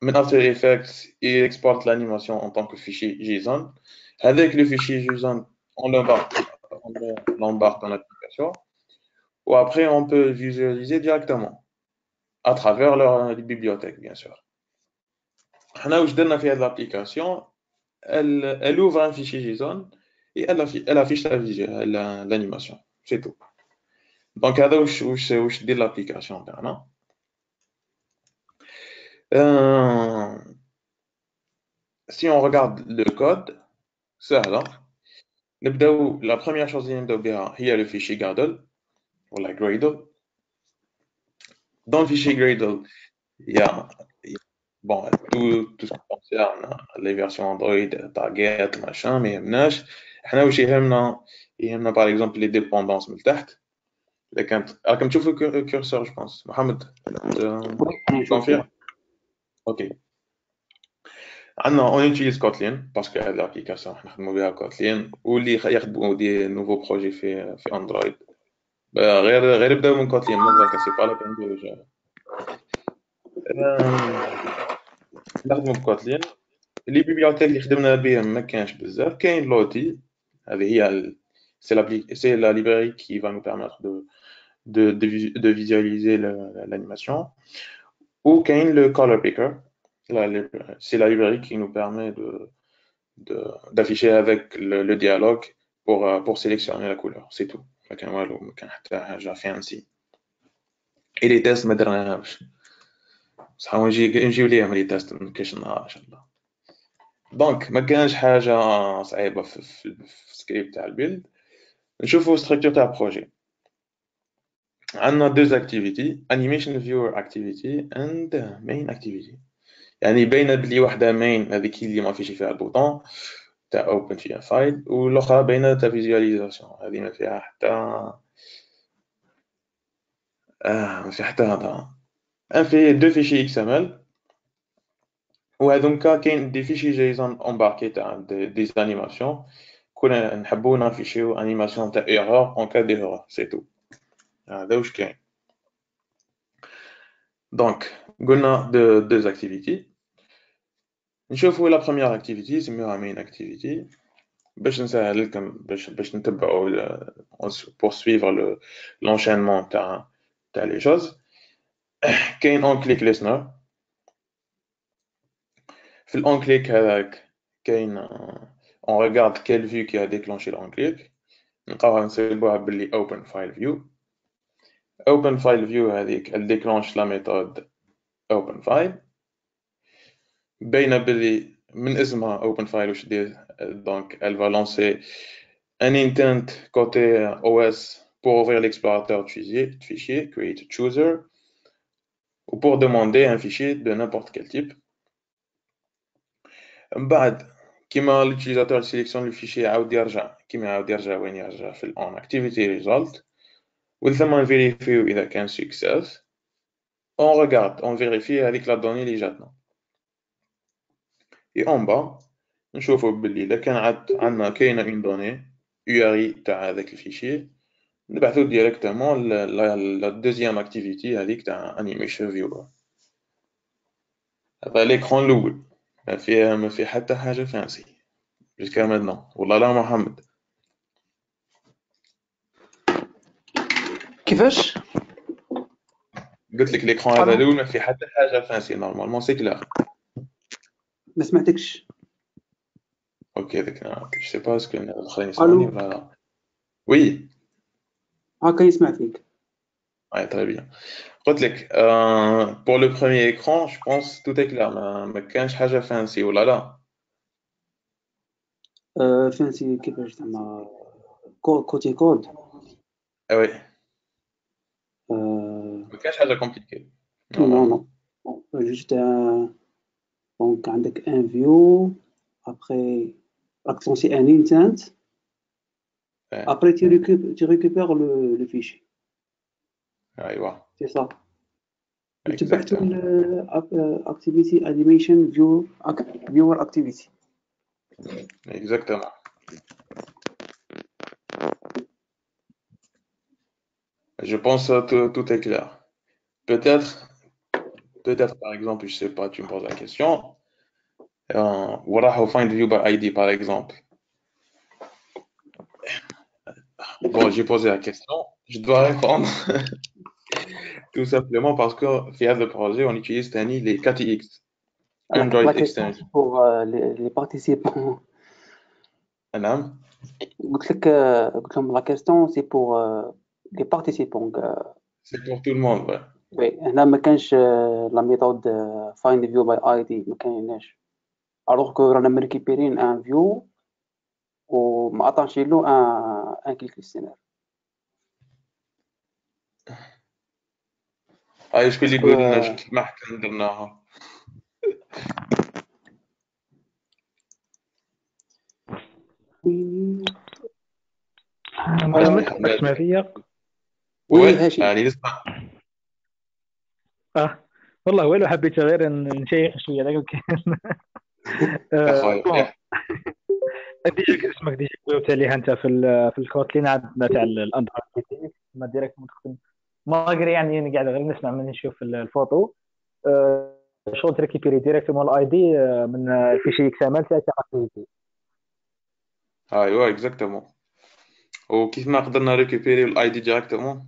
من After Effects il exporte l'animation en tant que fichier JSON. Avec le fichier JSON on l'embarque dans l'application. Ou après on peut visualiser directement à travers leur bibliothèque bien sûr. حنا واش درنا في هذه l'application elle ouvre un fichier JSON et elle affiche l'animation c'est tout. Donc هذا واش دير l'application تاعنا. Si on regarde le code سهله نبداو la première chose اللي نبداو بها هي le fichier Gradle ولا Gradle. Dans le fichier Gradle il y a bon tout ce qui concerne les versions Android Target machin mais يهمناش حنا واش يهمنا par exemple les dépendances من تحت. إذا كانت راكم تشوفوا الكورسور je pense محمد confirme. OK عندنا on utilise Kotlin parce que هذه l'application حنا نخدموا بها Kotlin واللي يخدموا دي nouveaux projets في Android غير يبداو من Kotlin ما كاسي با لا بين ديجا نخدموا بكوتلين. لي بيبليوتيك اللي خدمنا بهم ما كانش بزاف. كاين لوتي هذه هي c'est la librairie qui va nous permettre de visualiser l'animation. Ou كاين le color picker c'est la librairie qui nous permet d'afficher avec le dialogue pour sélectionner la couleur c'est tout. ما كان والو ما كان حتى حاجه fancy. et les tests ما درناهمش صح نجيو ليهم لي تيست من كاش نهار ان شاء الله. دونك ما كانش حاجه صعيبه في السكريبت تاع البيلد. نشوفوا ستراكشر تاع بروجي. عندنا دوز اكتيفيتي انيميشن فيور اكتيفيتي اند مين اكتيفيتي. يعني باينه بلي واحده مين هذيك اللي ما فيش فيها البوطون تاع اوبن فيها فايل، والاخرى باينه تاع فيزواليزاسيون. هذه ما فيها حتى ما فيها حتى هضره. في دو فيشي اكس ام ال، وهذوك كاين دي فيشي جايزون امباركي تاع دي انيماسيون. كنا نحبو نافيشيو انيماسيون تاع ايرور اون كا دي ايرور، سي تو. هذا واش كاين. دونك قلنا deux activités. نشوفوا لا بروميير اكتيفيتي نسميوها مين اكتيفيتي باش نسهل لكم باش نتبعوا poursuivre l'enchaînement تاع les choses. كاين اون كليك listener. في الاون كليك هذاك كاين on regarde quelle vue qui a déclenché l'on click. نلقاوها نسيبوها باللي open file view. open file view هذيك elle déclenche la méthode open file. باينه باللي من اسمها open file واش دير. donc elle va lancer un intent côté OS pour ouvrir l'explorateur de fichier create chooser, ou pour demander un fichier de n'importe quel type. من بعد كيما l'utilisateur sélectionne le fichier عاود يرجع كيما عاود يرجع وين يرجع في on activity result، وثم نفيريفيو إذا كان success. on regarde on vérifie هذيك la donnée اللي جاتنا. et en bas نشوفوا باللي إذا كان عندنا كاينة une donnée URI تاع هذاك الفيشي نبعثو ديريكتومون la deuxième activité هذيك تاع animation viewer. هذا l'écran الأول ما فيه حتى حاجة فانسي jusqu'à maintenant. والله لا محمد كيفاش؟ قلت لك l'écran هذا الأول ما فيه حتى حاجة فانسي نورمالمون سي كلار. ما سمعتكش. اوكي ذاك جو سي با اسكو الاخرين يسمعوني ولا وي. هاكا يسمع فيك. Ouais, très bien. قلت لك pour le premier écran je pense tout est clair. ما كانش حاجة فانسي ولا لا. فانسي كيفاش زعما كوتي كود. وي ما كانش حاجة كومبليكي. نو جوست دونك عندك ان فيو ابري راك تلونسي ان انتنت ابري tu récupères le fichier. ايوا سي صا. تبعتو الاكتيفيتي انيميشن فيور اكتيفيتي. exactement. Je pense tout est clair. Peut-être par exemple, je sais pas, tu me poses la question. وراح find view by ID par exemple. Bon, j'ai posé la question, je dois répondre. Tout simplement parce que via le projet, on utilise les KTX, Android Extension. Pour les participants. نعم. قلت لهم la question c'est pour les participants. C'est pour tout le monde, ouais. Oui, هنا ما كانش la méthode find view by ID ما كايناش. alors que رانا مريكيبيرين ان فيو وما اتانشي له ان كليك listener. شكون اللي يقول لنا ما حنا درناها. محمد تسمع فيا؟ وي هاشم. يعني نسمع. والله ويلو حبيت غير نشيخ شويه لكن اخويا ديجا اسمك ديجا قلت لي انت في الكوتلين عندنا تاع الاندرويد ما ديريكت مدخل ما قري يعني قاعد غير نسمع من نشوف الفوتو شغل تريكيبيري ديريكتومون الاي دي من الفيشي اكس ام ال تاع اكتيفيتي. ايوا اكزاكتومون. وكيف ما قدرنا ريكوبيري الاي دي ديريكتومون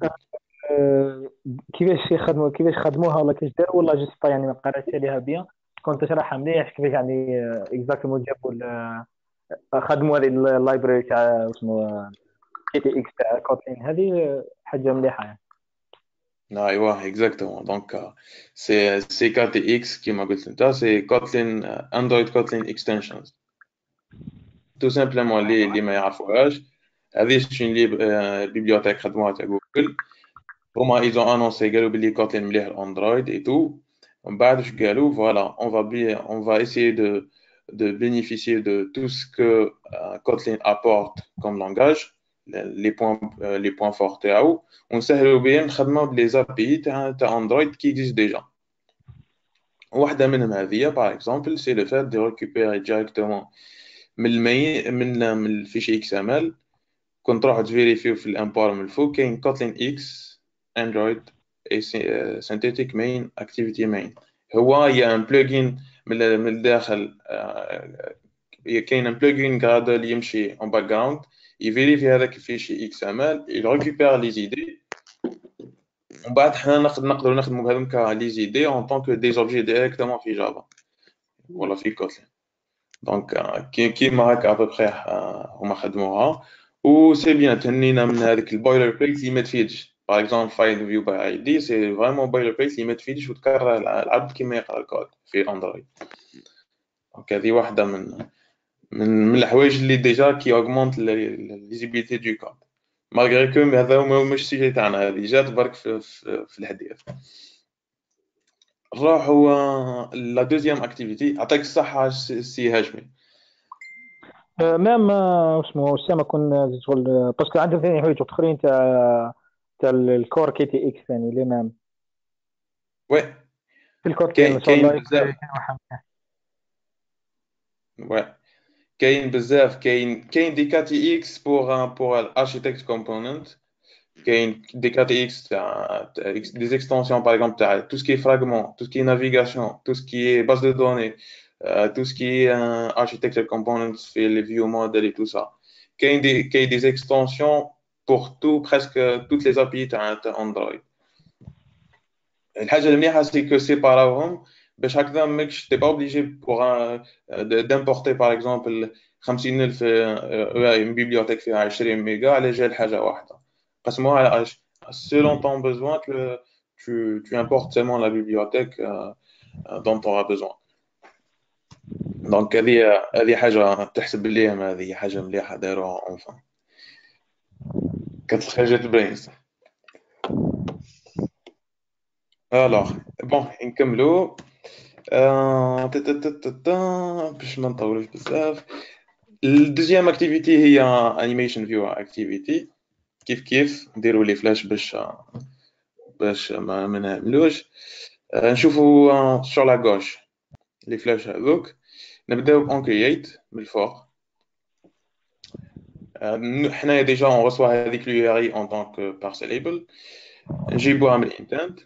كيفاش خدموها ولا كيفاش داروا ولا جست يعني ما قراتش عليها بيان كنت تشرحها مليح كيفاش يعني اكزاكتومون جابوا خدموا هذه اللايبراري تاع اسمه كي تي اكس تاع كوتلين هذه حاجه مليحه يعني. ايوا اكزاكتومون. دونك سي كي تي اكس كيما قلت انت سي كوتلين اندرويد كوتلين اكستنشنز تو سامبلومون اللي ما يعرفوهاش. هذه سي بيبليوتيك خدموها تاع جوجل. هما ils ont annoncé قالوا بلي كوتلين مليح الاندرويد اي تو. ومن بعد واش قالوا فوالا on va essayer de bénéficier de tout ce que Kotlin apporte comme langage, les points forts تاعو ونسهلوا بهم نخدموا بلي API تاع Android qui existent déjà. واحدة منهم هذه par exemple c'est le fait de récupérer directement من المين من الفيشي XML كنت تروح تفيريفيو في الامبور من الفوق كاين كوتلين اكس اندرويد synthetic main activity main هو يا ان بلوجين من الداخل كاين ان بلوجين غادا اللي يمشي اون باك جراوند يفيريفي هذاك الفيشي اكس ام ال يريكوبير لي زيدي ومن بعد حنا نقدروا نخدموا بهذوك لي زيدي اون طونك دي زوبجي ديريكتومون في جافا ولا في كوتلين دونك كيما هكا ابوبخي هما خدموها و سي بيان تهنينا من هذيك البويلر بليت اللي ما تفيدش باغ اكزومبل فايل فيو باي اي دي سي فريمون بويلر بليت اللي ما تفيدش وتكرر العبد كيما يقرا الكود في اندرويد دونك هذه واحده من الحوايج اللي ديجا كي اوغمونت ليزيبيليتي دو كود مالغري كو هذا مش سيجي تاعنا هذه جات برك في الحديث نروحوا لا دوزيام اكتيفيتي يعطيك الصحه سي هاشمي مام اسمه اسامه كون شغل باسكو عندهم ثاني حوايج اخرين تاع الكور كي تي اكس ثاني لي مام وي في الكور كاين بزاف وي كاين بزاف كاين دي كا تي اكس بور الاركيتكت كومبوننت كاين دي كا تي اكس تاع دي اكستنسيون باغ اكزومبل تاع تو سكي فراغمون تو سكي نافيغاسيون تو سكي باز دو دوني tout ce qui est architecture components fait les view models et tout ça. Il y a des extensions pour tout, presque toutes les API de Android. الحاجة المليحة c'est que séparément باش هكذا ماكش t'es pas obligé pour d'importer par exemple 50,000 une bibliothèque فيها 20 ميجا على جال حاجة واحدة قسموها على selon ton besoin tu importes seulement la bibliothèque dont tu auras besoin. دونك هذه حاجه تحسب ليهم هذه حاجه مليحه داروها اونفان كتخرجت برينز الوغ بون نكملوا باش ما نطولوش بزاف الدوزيام اكتيفيتي هي انيميشن فيو اكتيفيتي كيف نديروا لي فلاش باش ما نعملوش نشوفوا sur la gauche لي فلاش هذوك نبداو اون كرييت من الفوق حنايا ديجا اون ريسوا هذيك لو ار اي اون طونك بارسيليبل نجيبوها من الانتنت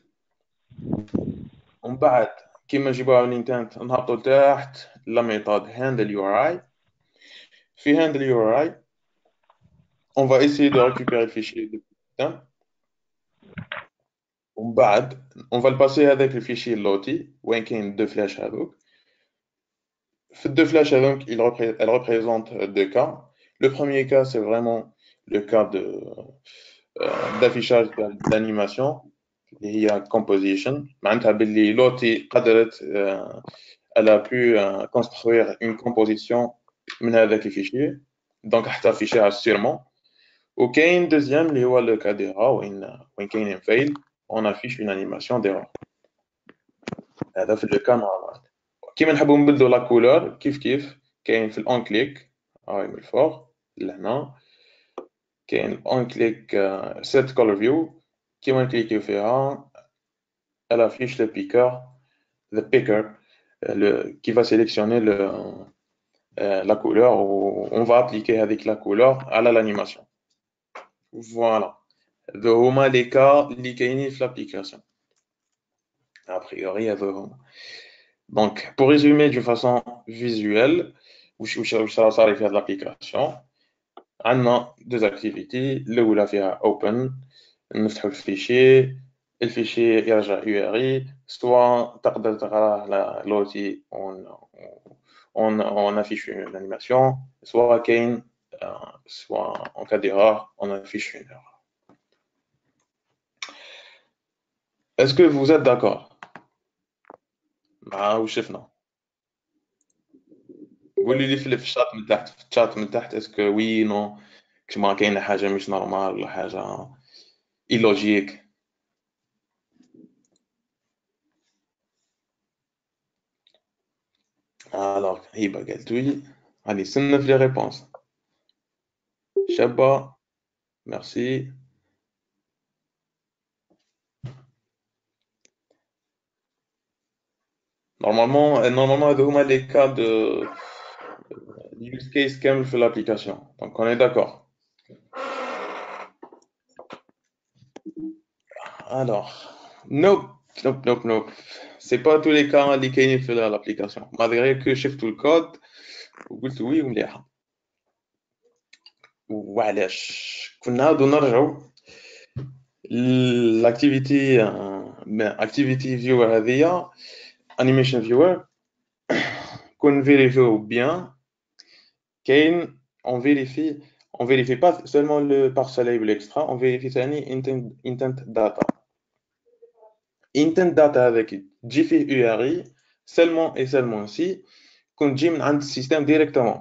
ومن بعد كيما نجيبوها من الانتنت نهبطوا لتحت لا ميثود handle URI في handle URI on va essayer de récupérer le fichier de putain ومن بعد on va le passer avec le fichier loti وين كاين دو فلاش هذوك في الدو فلاش هذوك elle représente deux cas. Le premier cas, c'est vraiment le cas d'affichage d'animation. Il y a composition. Elle a pu construire une composition avec les fichiers. Donc, elle a affiché sûrement. Ou qu'il y a une deuxième, le cas d'erreur, où il y a un fail, on affiche une animation d'erreur. C'est le cas normal. كيما نحبوا نبدلوا لا كولور كيف كاين في الاون كليك هاي من الفوق لهنا كاين اون كليك سيت كولور فيو كيما نكليكيو فيها elle affiche le picker qui va sélectionner la couleur ou on va appliquer avec la couleur à l'animation. Voilà. هذو هما لي كا اللي كاينين في l'application. A priori هذو هما. Donc, pour résumer d'une façon visuelle, où ça va s'arrêter de l'application, on a deux activités. Le où la fait open, on ouvre le fichier يرجع URI, soit تقدر تقرا l'outil on affiche une animation, soit en cas d'erreur, on affiche une erreur. Est-ce que vous êtes d'accord? وشفنا قولي لي في الشات من تحت اسكو وي نو كما كاينه حاجه مش نورمال ولا حاجه ايلوجيك Alors, Hiba قالت oui. Allez, صنف les réponses. Chaba, merci. Normalement, هذو هما les cas de use case كامل في l'application. Donc, on est d'accord. Alors, nope. C'est pas tous les cas اللي كاينين في l'application. Malgré que شفت le code وقلت oui ومليحة. وعلاش كنا غادو نرجعوا l'activity activity viewer هذيا animation viewer كون vérifie bien كاين on vérifie pas seulement le parcel label extra on vérifie ثاني intent data intent data هذاك تجي فيه URI seulement et seulement si كون تجي من عند السيستم directement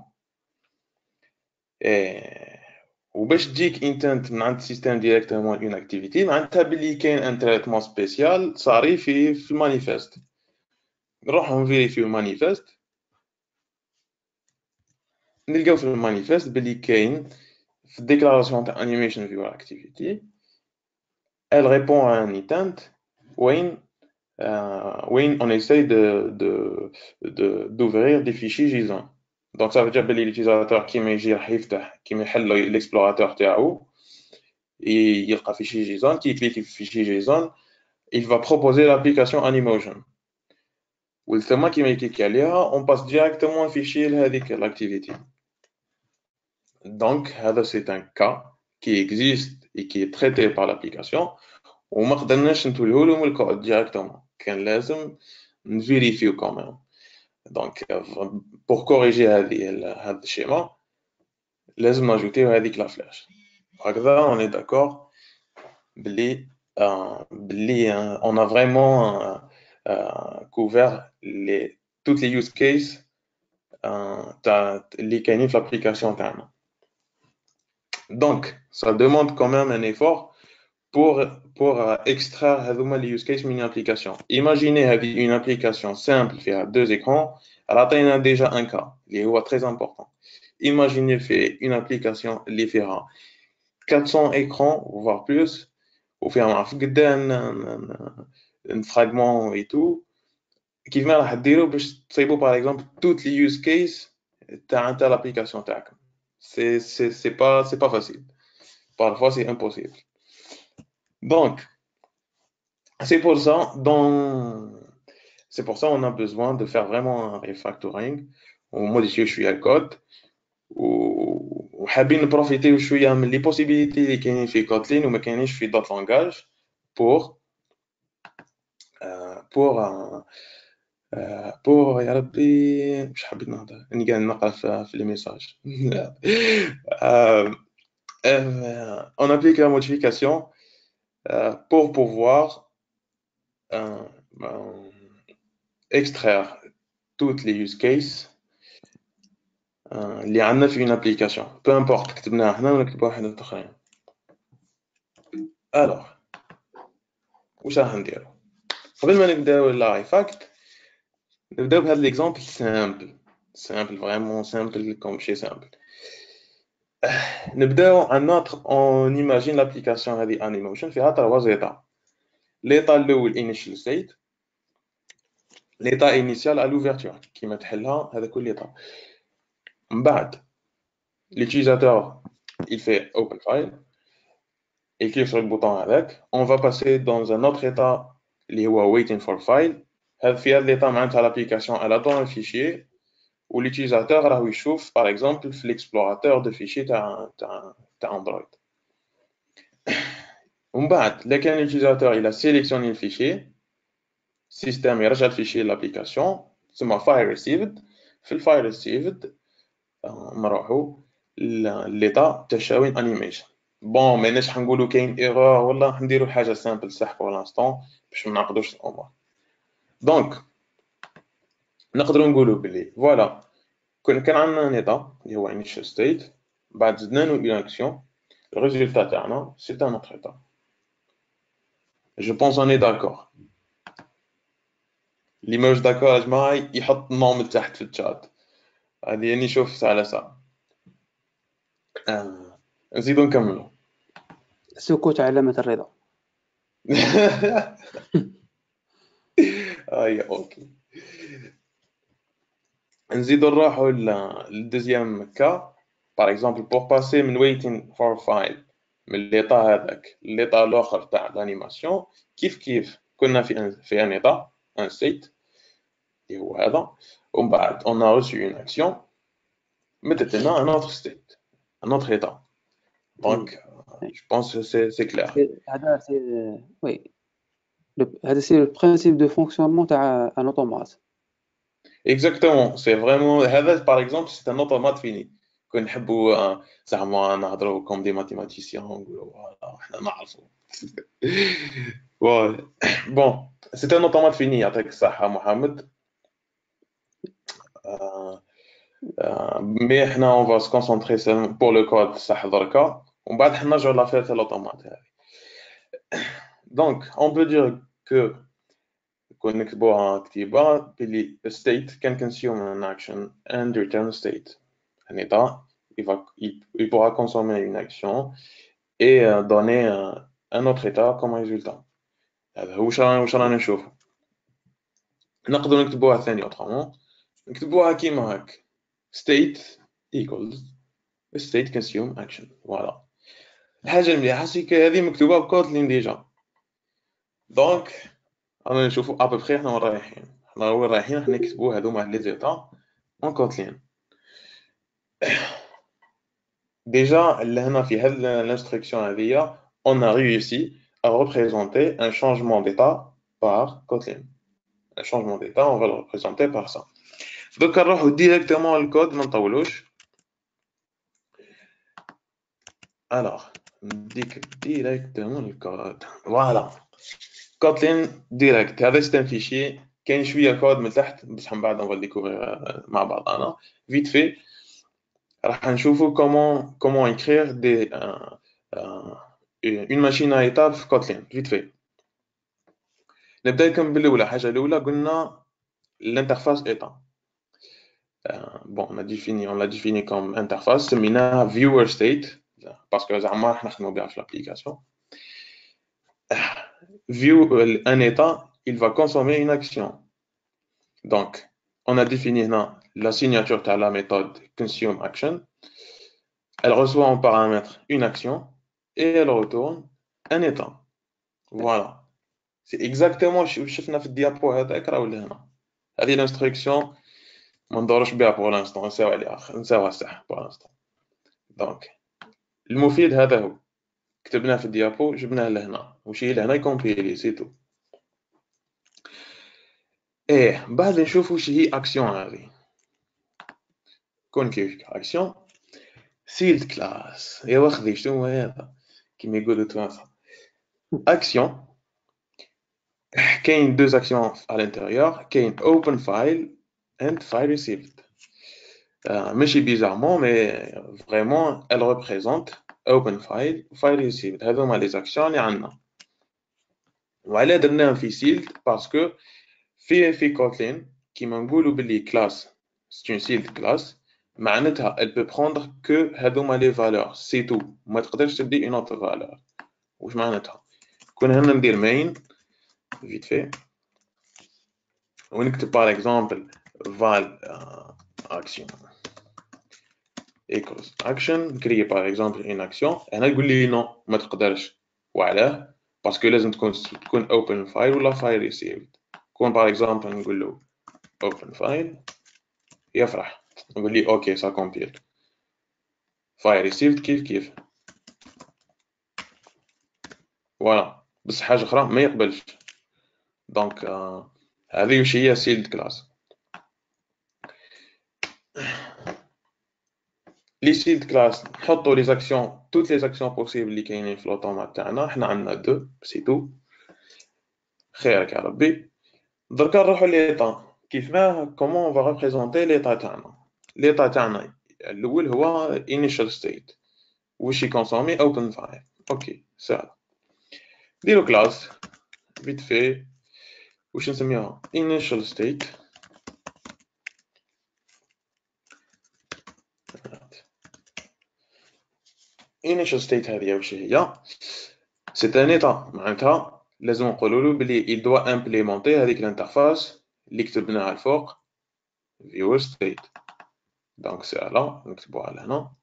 وباش تجيك intent من عند السيستم directement une activity معناتها بلي كاين ان تريتمون سبيسيال صاري في المانيفست نروحو نفيريفيو المانيفست نلقاو في المانيفست بلي كاين في الديكلاراسيون تاع animation viewer activity elle répond à un intent وين on essaye d'ouvrir des fichiers JSON. Donc ça veut dire que l'utilisateur qui يحل l'explorateur تاعو يلقى fichier JSON qui clique le fichier JSON il va proposer l'application Animotion والثما كيما يكليك عليها on passe directement un fichier لهذيك l'activité. Donc هذا c'est un cas qui existe et qui est traité par l'application وما قدرناش نتولهو لهم الكود directement كان لازم نفيريفيو quand même. Donc pour corriger هذا الشيما لازم نجوتيو هذيك لا فلاش هكذا on est d'accord بلي on a vraiment couvert toutes les use cases اللي كاينين في l'application تاعنا. Donc ça demande quand même un effort pour extraire هذوما les use cases من une application. Imaginez une application simple فيها 2 écrans عطينا déjà un cas اللي هو très important. Imaginez une application اللي فيها 400 écrans voire plus وفيها معرف قدام un fragment et tout كيف ما راح ديروا باش تصيبوا par exemple toutes les use cases تاع l'application تاعكم. C'est pas facile. Parfois c'est impossible. Donc c'est pour ça on a besoin de faire vraiment un refactoring وموديفيو شويه الكود وحابين نبروفيتيو شويه من لي بوسيبيليتي اللي كاينين في كوتلين وما كاينينش في دوت لانغاج بور يا ربي مش حابين نهضر اني قاعد نقرا في لي ميساج on applique la modification pour pouvoir extraire toutes les use cases اللي عندنا في une application peu importe كتبناها احنا ولا كتبوها حدا اخرين. alors واش راح نديرو قبل ما نبداو لا ريفاكت نبداو بهذا ليكزامبل simple vraiment simple comme chez simple. نبداو عن notre on imagine l'application هذه Animotion فيها 3 états. l'état الاول initial state l'état initial à l'ouverture كيما تحلها هذا كل état. من بعد l'utilisateur il fait open file il clique sur le bouton avec on va passer dans un autre état اللي هو waiting for file. هذا في هذا l'état معناتها l'application elle attend un fichier où l'utilisateur راهو يشوف par exemple في l'explorateur de fichier تاع Android. ومن بعد là كان l'utilisateur il a sélectionné le fichier système يرجع الفيشي l'application تسمى file received في الفايل received نروحو l'état تاع showing animation. بون ماناش حنقولوا كاين ايرور ولا حنديروا حاجه سامبل صح pour l'instant باش ما نعقدوش الامور. دونك نقدروا نقولوا بلي فوالا كان عندنا ان ايتا اللي هو initial state بعد زدنا له une action le résultat تاعنا c'est un autre état. Je pense on est d'accord. اللي ماهوش داكور يا جماعة يحط نوم من تحت في الشات. هذه يعني شوف ساعة على ساعة. نزيدو نكملو. السكوت علامة الرضا. اوكي. نزيدو نروحو للدوزيام كا. باغ اكزومبل بور باسي من waiting for file من ليطا هذاك ليطا الاخر تاع الانيماسيون، كيف كنا في ان ايطا ان ستيت اللي هو هذا، ومن بعد on a reçu une action مدت لنا un autre state un autre état. Donc je pense que c'est clair. هذا سي وي هذا سي le principe de fonctionnement تاع un automate. Exactement, c'est vraiment هذا par exemple c'est un automate fini. كون نحبوا زعما نهضروا comme des mathématiciens نقولوا فوالا حنا نعرفوا. Bon, c'est un automate fini يعطيك الصحة محمد. Mais حنا on va se concentrer pour le code صح دركا ومن بعد حنا نرجعوا لافير تاع الاوتومات هذه. Donc on peut dire que كون نكتبوها كتيبة بلي state can consume an action and return state. Un état il pourra consommer une action et donner un autre état comme résultat. هذا هو واش رانا نشوفو. نقدروا نكتبوها ثاني autrement نكتبوها كيما هاك state equals state consume action. فوالا الحاجة المليحة سي هذه مكتوبة بكوتلين ديجا. دونك رانا نشوفو ابوبخي حنا وين رايحين. حنا وين رايحين راح نكتبو هذوما لي زيتا اون كوتلين. ديجا لهنا في هاد l'instruction هذيا on a réussi à représenter un changement d'état par Kotlin. Un changement d'état on va le représenter par ça. Donc نروحو directement الكود ما نطولوش. Alors نديك directement الكود. Voilà. Kotlin direct هذا c'est un fichier كاين شويه كود من تحت بصح من بعد on va le découvrir مع بعضنا vite fait. راح نشوفوا comment écrire une machine à étapes في Kotlin vite fait. نبدا لكم بالاولى. حاجه الاولى قلنا l'interface état. Bon on l'a défini comme interface سميناها viewer state parce que زعما راح نخدموا بها في l'application. View un état il va consommer une action. Donc on a défini là la signature de la méthode consume action. Elle reçoit en paramètre une action et elle retourne un état. Voilà. C'est exactement ce que شفنا في الديابو هذاك راه ولا هنا. هذه l'instruction ما ندورش بها pour l'instant نساو عليها نساوها صح pour l'instant. Donc المفيد هذا هو كتبناه في الديابو جبناه لهنا وشي لهنا يكومبيلي سي تو. بعد نشوفوا شي هي اكسيون هذه. كون كيف اكسيون سيلد كلاس يا واخدي شنو هذا كيما يقولوا توانسه. اكسيون كاين deux actions à l'intérieur كاين open file and file received. ماشي bizarrement mais vraiment elle représente open file file received. هذوما les actions اللي عندنا. وعلى درناهم في sealed parce que في Kotlin كيما نقولوا باللي classe c'est une sealed class معناتها elle peut prendre que هذوما les valeurs c'est tout ما تقدرش تدي une autre valeur. واش معناتها كون هنا ندير main vite fait ونكتب par exemple val action equals action نكري par exemple une action هنا يقول لي non ما تقدرش. وعلاه باسكو لازم تكون open file ولا file received. كون par exemple نقول له open file يفرح نقول لي اوكي ça compile. file received كيف voilà بس حاجه اخرى ما يقبلش. دونك هذه وش هي sealed class. لي sealed class نحطوا les actions toutes les actions possibles اللي كاينين في الاوتومات تاعنا. حنا عندنا دو سي تو خيرك يا ربي. دركا نروحوا ليطا كيف ما كومون on va représenter l'état تاعنا. l'état تاعنا الاول هو initial state وش يكونسومي open file. اوكي سهل. ديروا كلاس vite fait واش نسميوها initial state. initial state هذه واش هي؟ c'est un état معناتها لازم نقولوا له بلي il doit implémenter هذيك الانترفاس اللي كتبناها الفوق viewer state. donc c'est là نكتبوها لهنا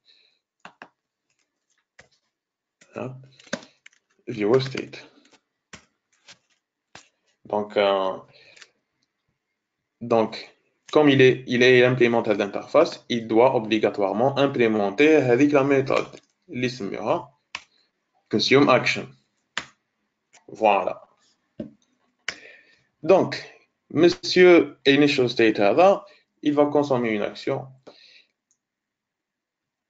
viewer state. donc comme il est implémenté l'interface, il doit obligatoirement implémenter هذيك la méthode اللي سميوها consume action. Voilà. Donc, monsieur initial state هذا il va consommer une action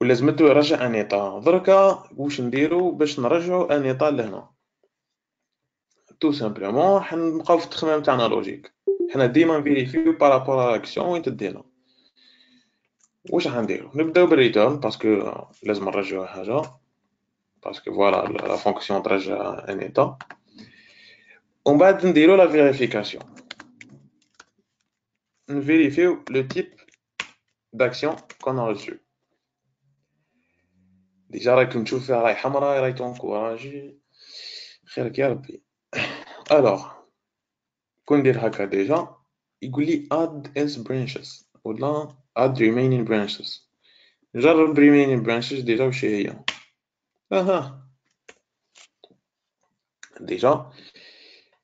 ولازمته يرجع ان ايطا. دركا واش نديرو باش نرجعو ان ايطا لهنا؟ تو سامبلومون حنبقاو في التخمام تاعنا لوجيك. حنا ديما نفيريفيو بارابور اكسيون وين تدينا. واش غنديرو؟ نبداو بالريتيرن باسكو لازم نرجعو حاجه باسكو فوالا لا فونكسيون ترجع ان ايطا. ومن بعد نديرو لا فيريفيكاسيون. نفيريفيو لو تيب d'action qu'on a reçu. ديجا راكم تشوف فيها راهي حمراء راهي تونكوراجي خيرك يا ربي. الوغ كون ندير هكا ديجا يقول لي add as branches ولا add remaining branches. نجرب remaining branches ديجا واش هي. déjà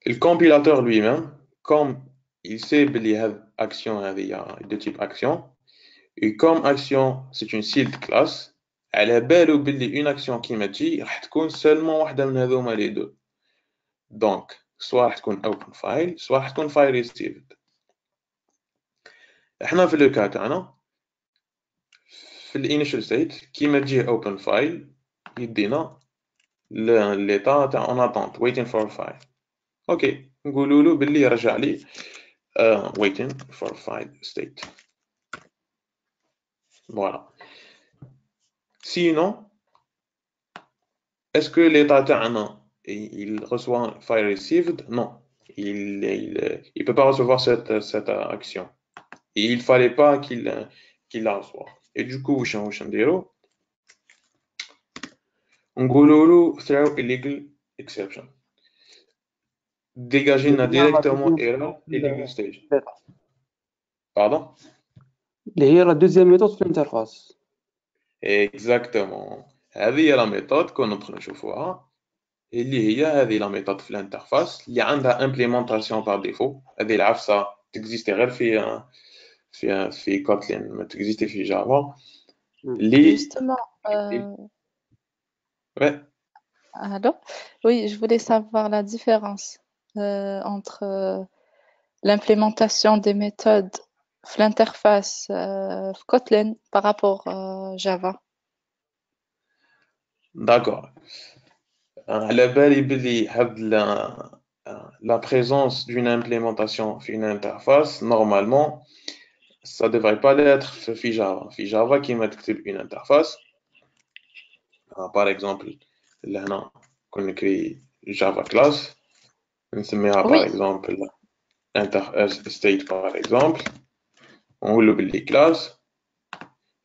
الكومبيلاتور lui-même comme il sait بلي هاد action هذه de type action et comme action c'est une sealed class على بالو بلي une action كيما تجي راح تكون seulement واحدة من هذوما لي دو. donc soit راح تكون open file soit راح تكون file received. احنا في لو كا تاعنا في الانيشال ستيت كيما تجي open file يدينا l'état تاع en attente waiting for file. اوكي نقولوا له باللي يرجع لي waiting for file state. voilà. sinon est-ce que l'état تاعنا il reçoit file received? non, il peut pas recevoir cette action et il fallait pas qu'il la reçoive. et du coup واش نديرو؟ نقولوا له throw illegal exception. dégager لنا directement error illegal stage. pardon اللي هي لا دوزيام ميثود في الانترفاس. exactement. هذه هي لا ميثود كون ندخلو نشوفوها اللي هي هذه لا ميثود في الانترفاس اللي عندها امبليمونطاسيون بار ديفو. هذه العفسه تكزيستي غير في كوتلين ما تكزيستي في جافا اللي Justement, ouais. allô? Oui, je voulais savoir la différence entre l'implémentation des méthodes في l'interface في Kotlin par rapport Java. d'accord. على بالي بلي هاد la présence d'une implémentation في une interface normalement ça devrait pas l'être في Java. في Java كيما تكتب une interface par exemple لهنا كون نكري Java class نسميها par Oui. exemple state par exemple on له باللي class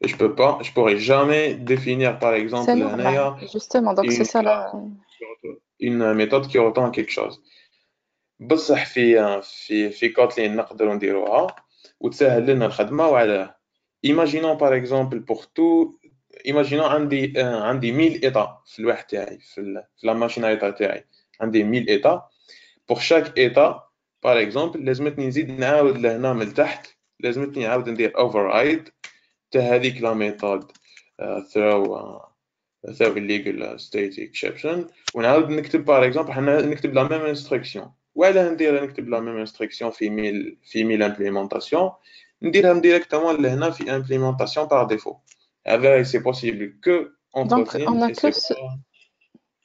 et je pourrais jamais définir par exemple C'est normal, justement, donc c'est ça une méthode qui retend quelque chose. بصح في Kotlin نقدروا نديروها وتسهل لنا الخدمه. وعلاه imaginons par exemple pour tout imaginons عندي 1000 états في الواحد تاعي في la machine à état تاعي عندي 1000 états. pour chaque état par exemple لازمتني نزيد نعاود لهنا من التحت لازمتني نعاود ندير override تاع هذيك لا ميثود throw illegal state exception ونعاود نكتب par exemple حنا نكتب la même instruction. وعلاه نكتب la même instruction في 1000 implémentation نديرها directement لهنا في implémentation par défaut. هذا c'est possible que entre donc on a que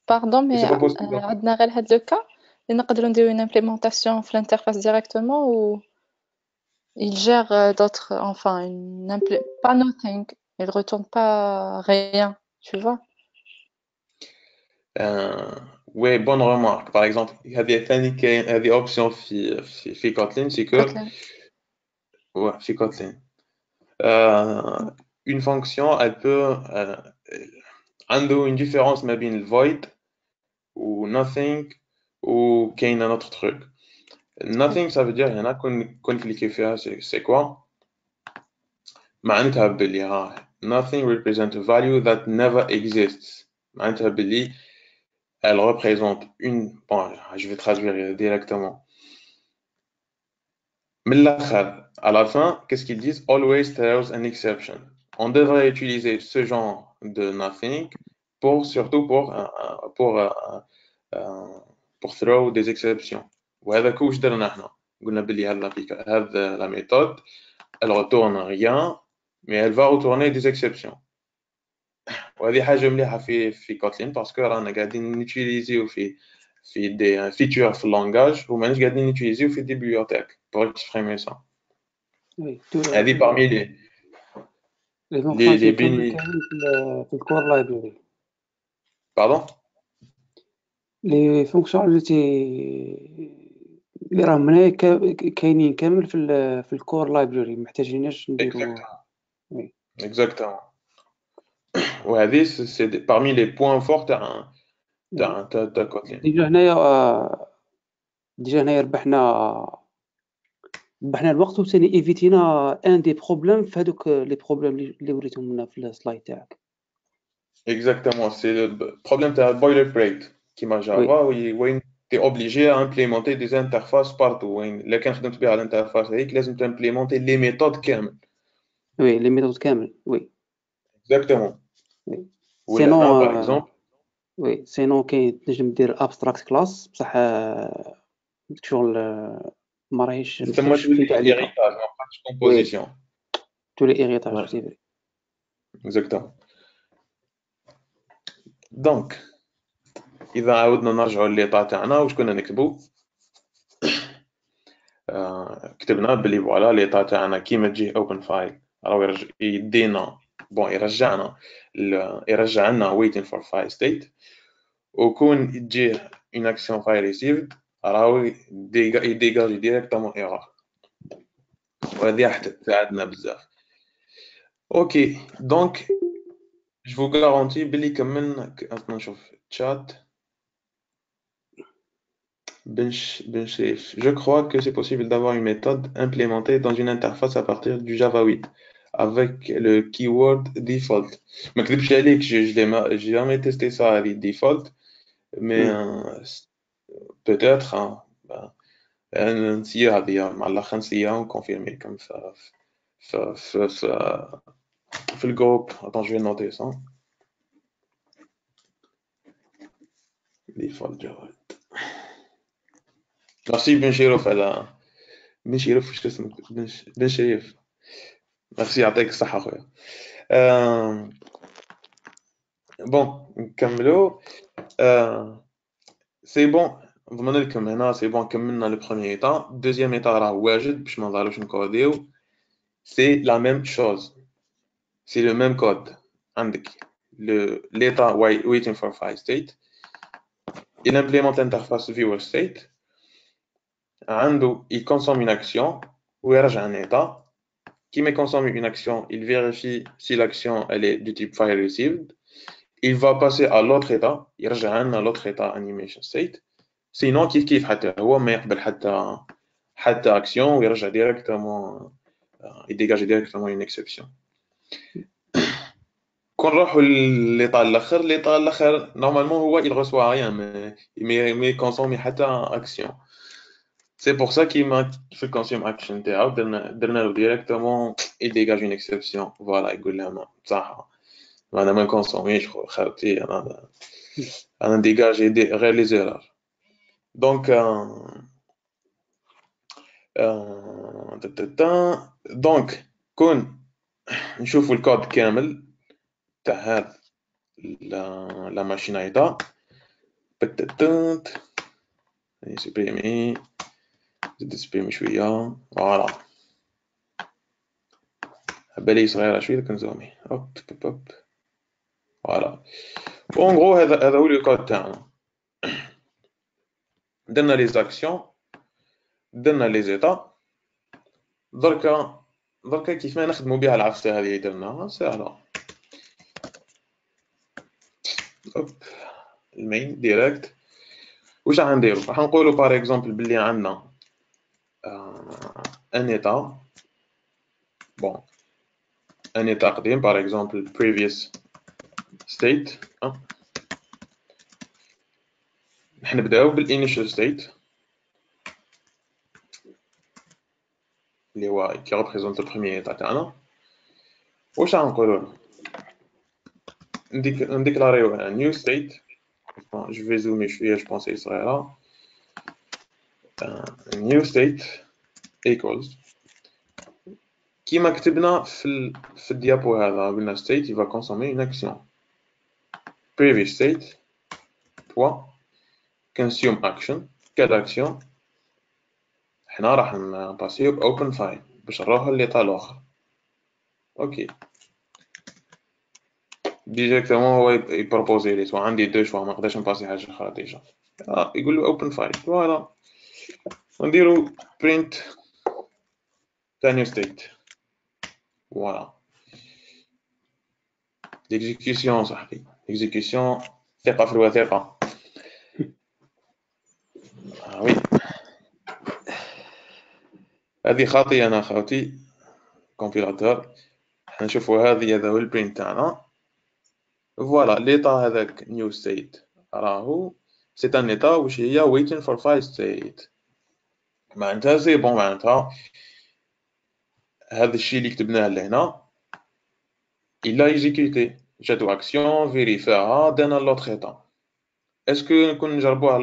pardon mais عندنا غير هذا le cas اللي نقدروا نديروا une implémentation في l'interface directement ou il gère d'autres enfin pas nothing, il retourne pas rien, tu vois. Oui, bonne remarque. Par exemple, il y a des options في Kotlin, c'est que Kotlin. ouais, في Kotlin. Euh, une fonction, elle peut عنده une différence ما بين void ou nothing ou كاين un autre truc. Nothing, ça veut dire il y en a qu'on clique فيها, c'est quoi? معناتها باللي nothing represents a value that never exists. معناتها باللي elle représente une. Bon, je vais traduire directement. Mais à la fin, qu'est-ce qu'ils disent? Always throws an exception. On devrait utiliser ce genre de nothing surtout pour throw des exceptions. وهذا كوش درنا احنا قلنا بلي هذا la méthode elle retourne rien mais elle va retourner des exceptions. وهذه حاجة مليحة في Kotlin باسكو رانا قاعدين نوتيليزيو في دي فيتشر في اللونغاج ومانيش قاعدين نوتيليزيو في دي بيبليوتيك بور اكسبريمي سا. هذه parmi les bénis. في الكور لايبراري. Pardon? لي فونكسيون اللي راهم هنا كاينين كامل في الكور لايبراري محتاجيناش نديرو. Exactement. وهذه c'est parmi les points forts تاع Kotlin. ديجا هنايا ربحنا الوقت وثاني ايفيتينا ان دي بروبليم في هذوك لي بروبليم اللي وريتهم لنا في السلايد تاعك. Exactement, c'est le problème de boilerplate qui m'a Java où tu es obligé à implémenter des interfaces partout. Là, quand tu as l'interface, tu dois implémenter les méthodes كامل. Oui, les méthodes كامل. Oui. Exactement. Oui. Sinon, par exemple. Oui, sinon كاين تنجم دير abstract class بصح شغل ما راهيش في عليك. composition. tous les héritages, c'est vrai. Exactement. Donc, إذا عاودنا نرجعوا للإيطا تاعنا واش كنا نكتبوا؟ كتبنا بلي فوالا ليطا تاعنا كيما تجي اوبن فايل راهو يدينا يرجع لنا waiting for file state وكون تجيه une action file received راهو يديجاجي ديريكتومون ايرور وهذه حتى تساعدنا بزاف. اوكي دونك je vous garantis بلي كملنا. نشوف chat. Je crois que c'est possible d'avoir une méthode implémentée dans une interface à partir du Java 8 avec le keyword default. ما كذبش عليك, j'ai jamais testé ça avec default, mais peut-être نسيها هذه مع الاخر نسيها ونكونفيرمي كم في الجروب. Attends, je vais noter ça. Default Java 8. Merci Ben Chirif على بن شريف. واش اسمك؟ بن شريف. ميرسي يعطيك الصحة خويا. بون نكملو. سي بون ضمن لكم هنا سي بون كملنا لو بروميير ايطا. دوزيام ايطا راه واجد باش ما نضالوش نكوديو. سي لا ميم شوز, سي لو ميم كود. عندك l'état waiting for file state, il implémente l'interface viewer state, il consomme une action ou يرجع un état. Qui me consomme une action, il vérifie si l'action elle est du type file received. Il va passer à l'autre état, il يرجع à l'autre état animation state. Sinon كيف حتى هو ما يقبل حتى action ويرجع directement, il dégage directement une exception. كون نروحوا l'état الاخر normalement هو il reçoit rien mais consomme حتى action. C'est pour ça qu'il m'a fait consume action تاعو درنا directement il dégage une exception. Voilà, يقول لها صح انا ما نكونسوميش خاوتي انا ديجاجي غير لي زيرور. دونك دونك كون نشوفوا الكود كامل تاع هذا لا ماشين هيدا نسبريمي نسبريمي شويه. فوالا بالي صغيره شويه كنزومي اوب اوب. فوالا اون غرو هذا هو الكود تاعنا. درنا لي زاكسيون درنا لي زيتا دركا كيف ما نخدموا بها العفسه هذه اللي درناها سهله المين ديريكت واش راح نديرو راح نقولوا باغ اكزومبل بلي عندنا ان ايتا بون ان ايتا قديم باغ اكزومبل previous state نحن نبداو بالinitial state اللي هو كي ريبريزونط البروميير ايتا تاعنا واش راح نقولوا له نديكلاريو un new state je vais zoomer شويه je pense صغيره new state equals كيما كتبنا في الديابو هذا قلنا state il va consommer une action previous state point consume action quelle action حنا راح نباسيو open file باش نروحو للإيطا الآخر اوكي ديريكتومون هو يبروبوزي لي سوا عندي دو شوا ما نقدرش نباسي حاجه اخرى ديجا يقول له open file فوالا ونديرو print تاني state فوالا l'exécution صاحبي l'exécution ثقة في الوثيقة وي هذه خاطي انا خاوتي كومبيلاتور حنا نشوفوا هذا هو البرينت تاعنا فوالا ليطا هذاك نيو ستيت راهو سي ان ايتا واش هي waiting for file state معناتها سي بون معناتها هذا الشيء اللي كتبناه لهنا إلا إكزيكوتي جاتو أكسيون فيريفاها دانا لوطخ إيتا اسكو نكون نجربوها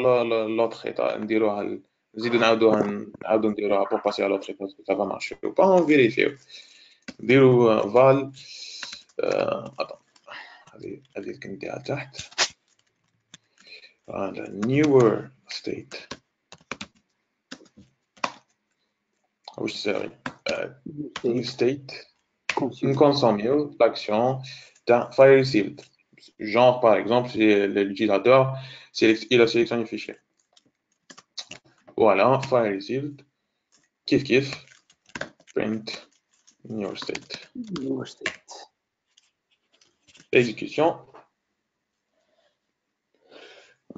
لوطخ إيتا نديروها نزيدو نعاودو نديروها بور باسي على لوطخ إيتا سافا مارشي أو با نفيريفيو نديرو فال هذه كنديرها تحت فوالا newer state واش تساوي new state نكونسوميو l'action d'un file received genre par exemple si l'utilisateur il a sélectionné le fichier voilà file received كيف print new state exécution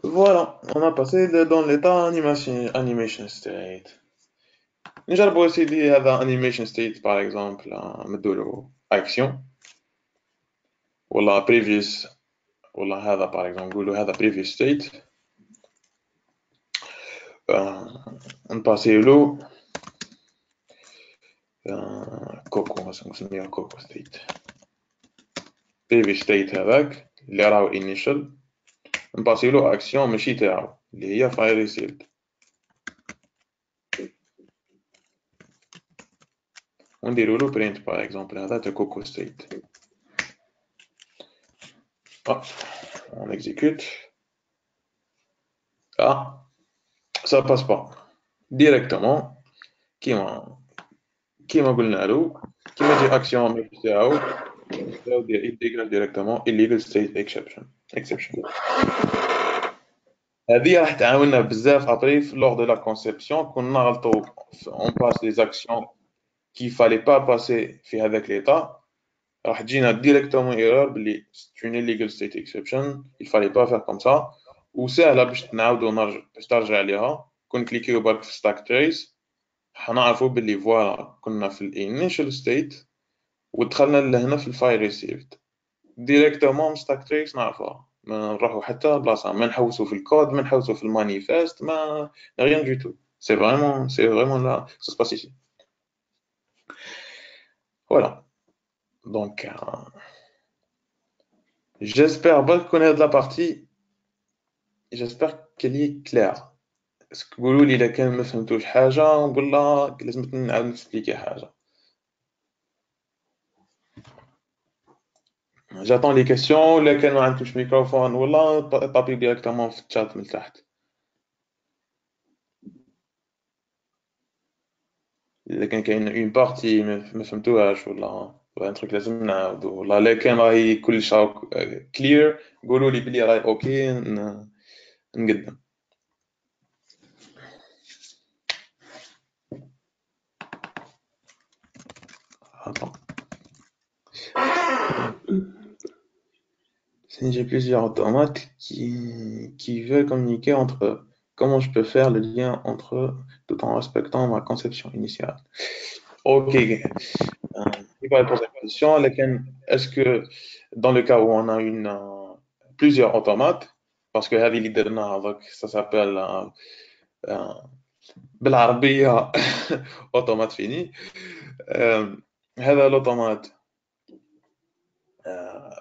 voilà on a passé dans l'état animation state نجربوا سيدي هذا animation state par exemple نديرو action ولا previous ولا هذا par exemple نقولوا هذا previous state نباسيلو كوكو نسميها كوكو state previous state هذاك اللي راهو initial نباسيلو action ماشي تاعو اللي هي file received ونديرو له print par exemple هذا تاع كوكو state on exécute ça passe pas directement كيما قلنا له كيما تجي اكسيون ماشي تاعو يدير directement illegal state exception هذه راح تعاوننا بزاف ابري في لور دو لا كونسيبسيون كنا غلطوا on passe des actions qu'il fallait pas passer في هذاك l'état راح تجينا directement erreur بلي c'est une illegal state exception il fallait pas faire comme ça وسهله باش نعاودو باش ترجع عليها كون كليكيو برك في stack trace حنعرفوا بلي فوالا كنا في الانيشال ستيت ودخلنا لهنا في الفايل received directement stack trace نعرفها ما نروحوا حتى بلاصه ما نحوسوا في الكود ما نحوسوا في المانيفست ما rien du tout c'est vraiment là ça se passe ici voilà donc j'espère que هاد la partie j'espère qu'elle est claire اسكو قولوا لي الا كان ما فهمتوش حاجه ولا لازم نعاود نسبليكي حاجه j'attends les questions ولا كان ما عندكمش ميكروفون ولا طابي ديريكتومون في الشات من تحت الا كاين اون بارتي ما فهمتوهاش ولا ان تروك لازم نعاودو ولا لا كان راهي كلش كلير قولوا لي بلي راهي اوكي نقدم Attends. J'ai plusieurs automates qui veulent communiquer entre eux. Comment je peux faire le lien entre eux tout en respectant ma conception initiale? Ok. Il va poser la question. Est-ce que dans le cas où on a plusieurs automates, parce que ça s'appelle بالعربية automate fini. هذا l'automate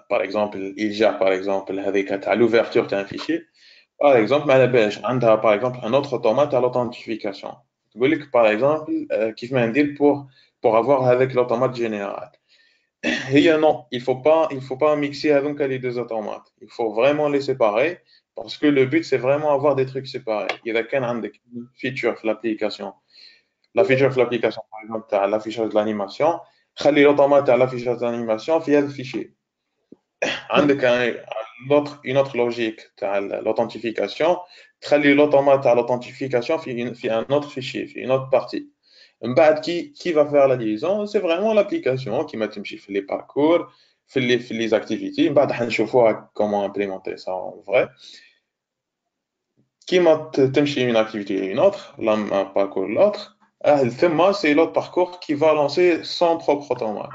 par exemple il gère par exemple هذيك تاع l'ouverture تاع un fichier par exemple ما على بالش عندها par exemple un autre automate à l'authentification تقول لك par exemple كيف ما ندير pour avoir avec l'automate général هي non il faut pas mixer avec les deux automates il faut vraiment les séparer parce que le but c'est vraiment avoir des trucs séparés إذا كان عندك feature في l'application la feature de l'application, par exemple, tu as l'affichage de l'animation, خلي l'automate à l'affichage de l'animation في هذا الفيشير. عندك une autre logique تاع l'authentification, تخلي l'automate à l'authentification في un autre fichier, في une autre partie. من بعد qui va faire la liaison, c'est vraiment l'application qui m'a تمشي في les parcours, في les activités. من بعد حنشوفوها comment implémenter ça en vrai. Qui m'a تمشي une activité et une autre, un parcours l'autre. C'est l'autre parcours qui va lancer son propre automate.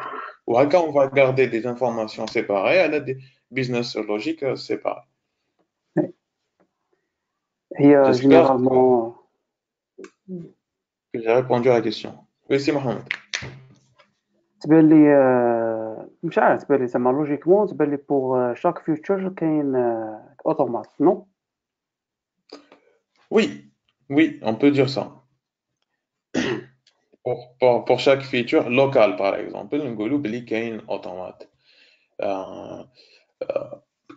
Ou quand on va garder des informations séparées, elle a des business logiques séparées. J'espère que j'ai répondu à la question. Oui, c'est Mohamed. تبان لي مش عارف تبان لي زعما لوجيكمون تبان لي بور شاك فيوتشر كاين اوتومات نو Oui, on peut dire ça. Pour chaque feature locale, par exemple, نقولوا بلي كاين automate.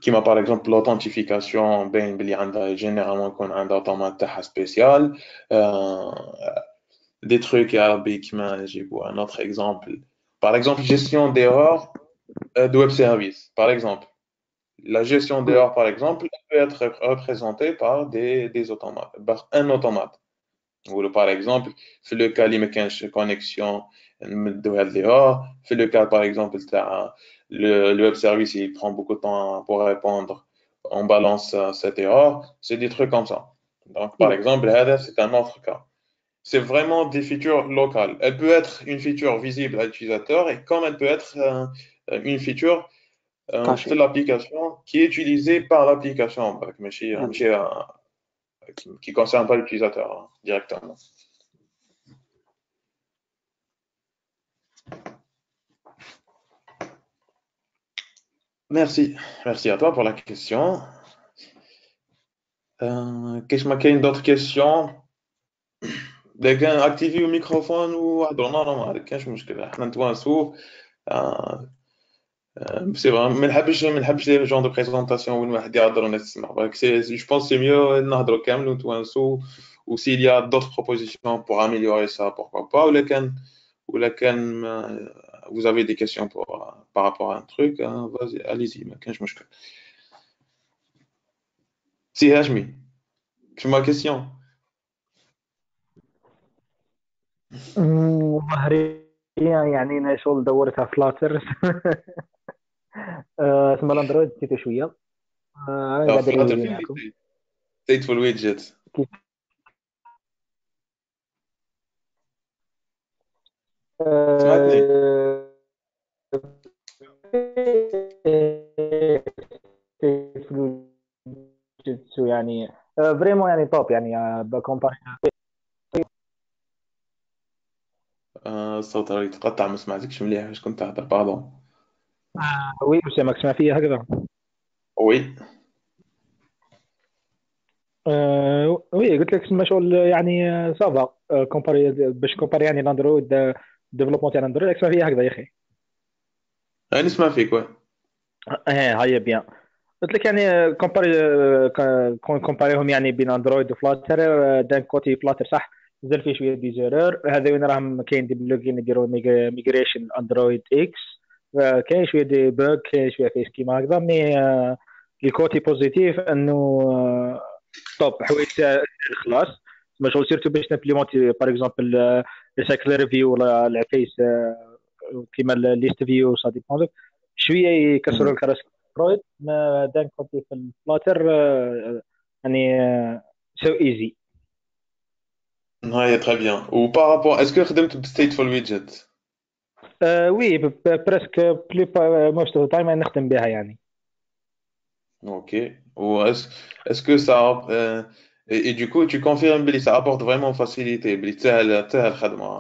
Qui m'a par exemple l'authentification, ben بلي عندها généralement يكون عندها automate تاعها spécial. Des trucs arabiques, j'ai un autre exemple. Par exemple, gestion d'erreurs de web service. Par exemple, la gestion d'erreurs, par exemple, peut être représentée par des automates, par un automate. Ou par exemple, في le cas اللي ما كانش connexion نمدوا هاد l'erreur. في le cas par exemple تاع le web service il prend beaucoup de temps pour répondre, on balance cette erreur, c'est des trucs comme ça. Donc par exemple, هذا c'est un autre cas. C'est vraiment des features locales. Elle peut être une feature visible à l'utilisateur et comme elle peut être une feature de l'application qui est utilisée par l'application, qui ne concerne pas l'utilisateur directement. Merci à toi pour la question. Qu'est-ce qu'il y a d'autres questions? Activez le microphone ou non, كاينش مشكل احنا نتواصلوا. C'est vrai, ما نحبش les genres de présentation où الواحد يهضر والناس تسمع. Je pense c'est mieux نهضروا كامل ونتواصلوا. Ou s'il y a d'autres propositions pour améliorer ça, pourquoi pas. Ou vous avez des questions par rapport à un truc, vas-y, allez-y, ما كاينش مشكل. Si Hashmi, tu m'as question. يعني انا شغل دورتها فلاتر اسمها الاندرويد نسيتو شويه انا قاعد اريد معكم stateful widgets سمعتني يعني فريمون يعني توب يعني بكومباري الصوت راه يتقطع ما سمعتكش مليح واش كنت تهضر باردون. وي واش ماك تسمع فيا هكذا؟ وي وي قلت لك تسمى شغل يعني صافا كومباري باش كومباري يعني الاندرويد ديفلوبمون تاع الاندرويد تسمع فيا هكذا يا اخي. انا نسمع فيك وي. هيا بيان قلت لك يعني كومباريهم يعني بين اندرويد وفلاتر. دان كوتي فلاتر صح نزل فيه شويه دي زيرور هذا وين راهم كاين دي بلوجين يديروا ميغريشن اندرويد اكس كاين شويه دي بوك كاين شويه في سكيما هكذا مي الكوتي بوزيتيف انه توب حوايج خلاص مشغول سيرتو باش نبليمونتي باغ اكزومبل السايكل ريفيو ولا العفايس كيما الليست فيو سا ديبون شويه يكسروا الكراس اندرويد ما دان كوتي في الفلاتر يعني سو ايزي. هاي تري بيان. و بارابور اسكو خدمت بستيتفول ويدجت؟ وي بريسك بلي موست اوف تايم نخدم بها يعني. اوكي. و اسكو سا et du coup tu confirmes بلي ça apporte vraiment facilité بلي تسهل الخدمه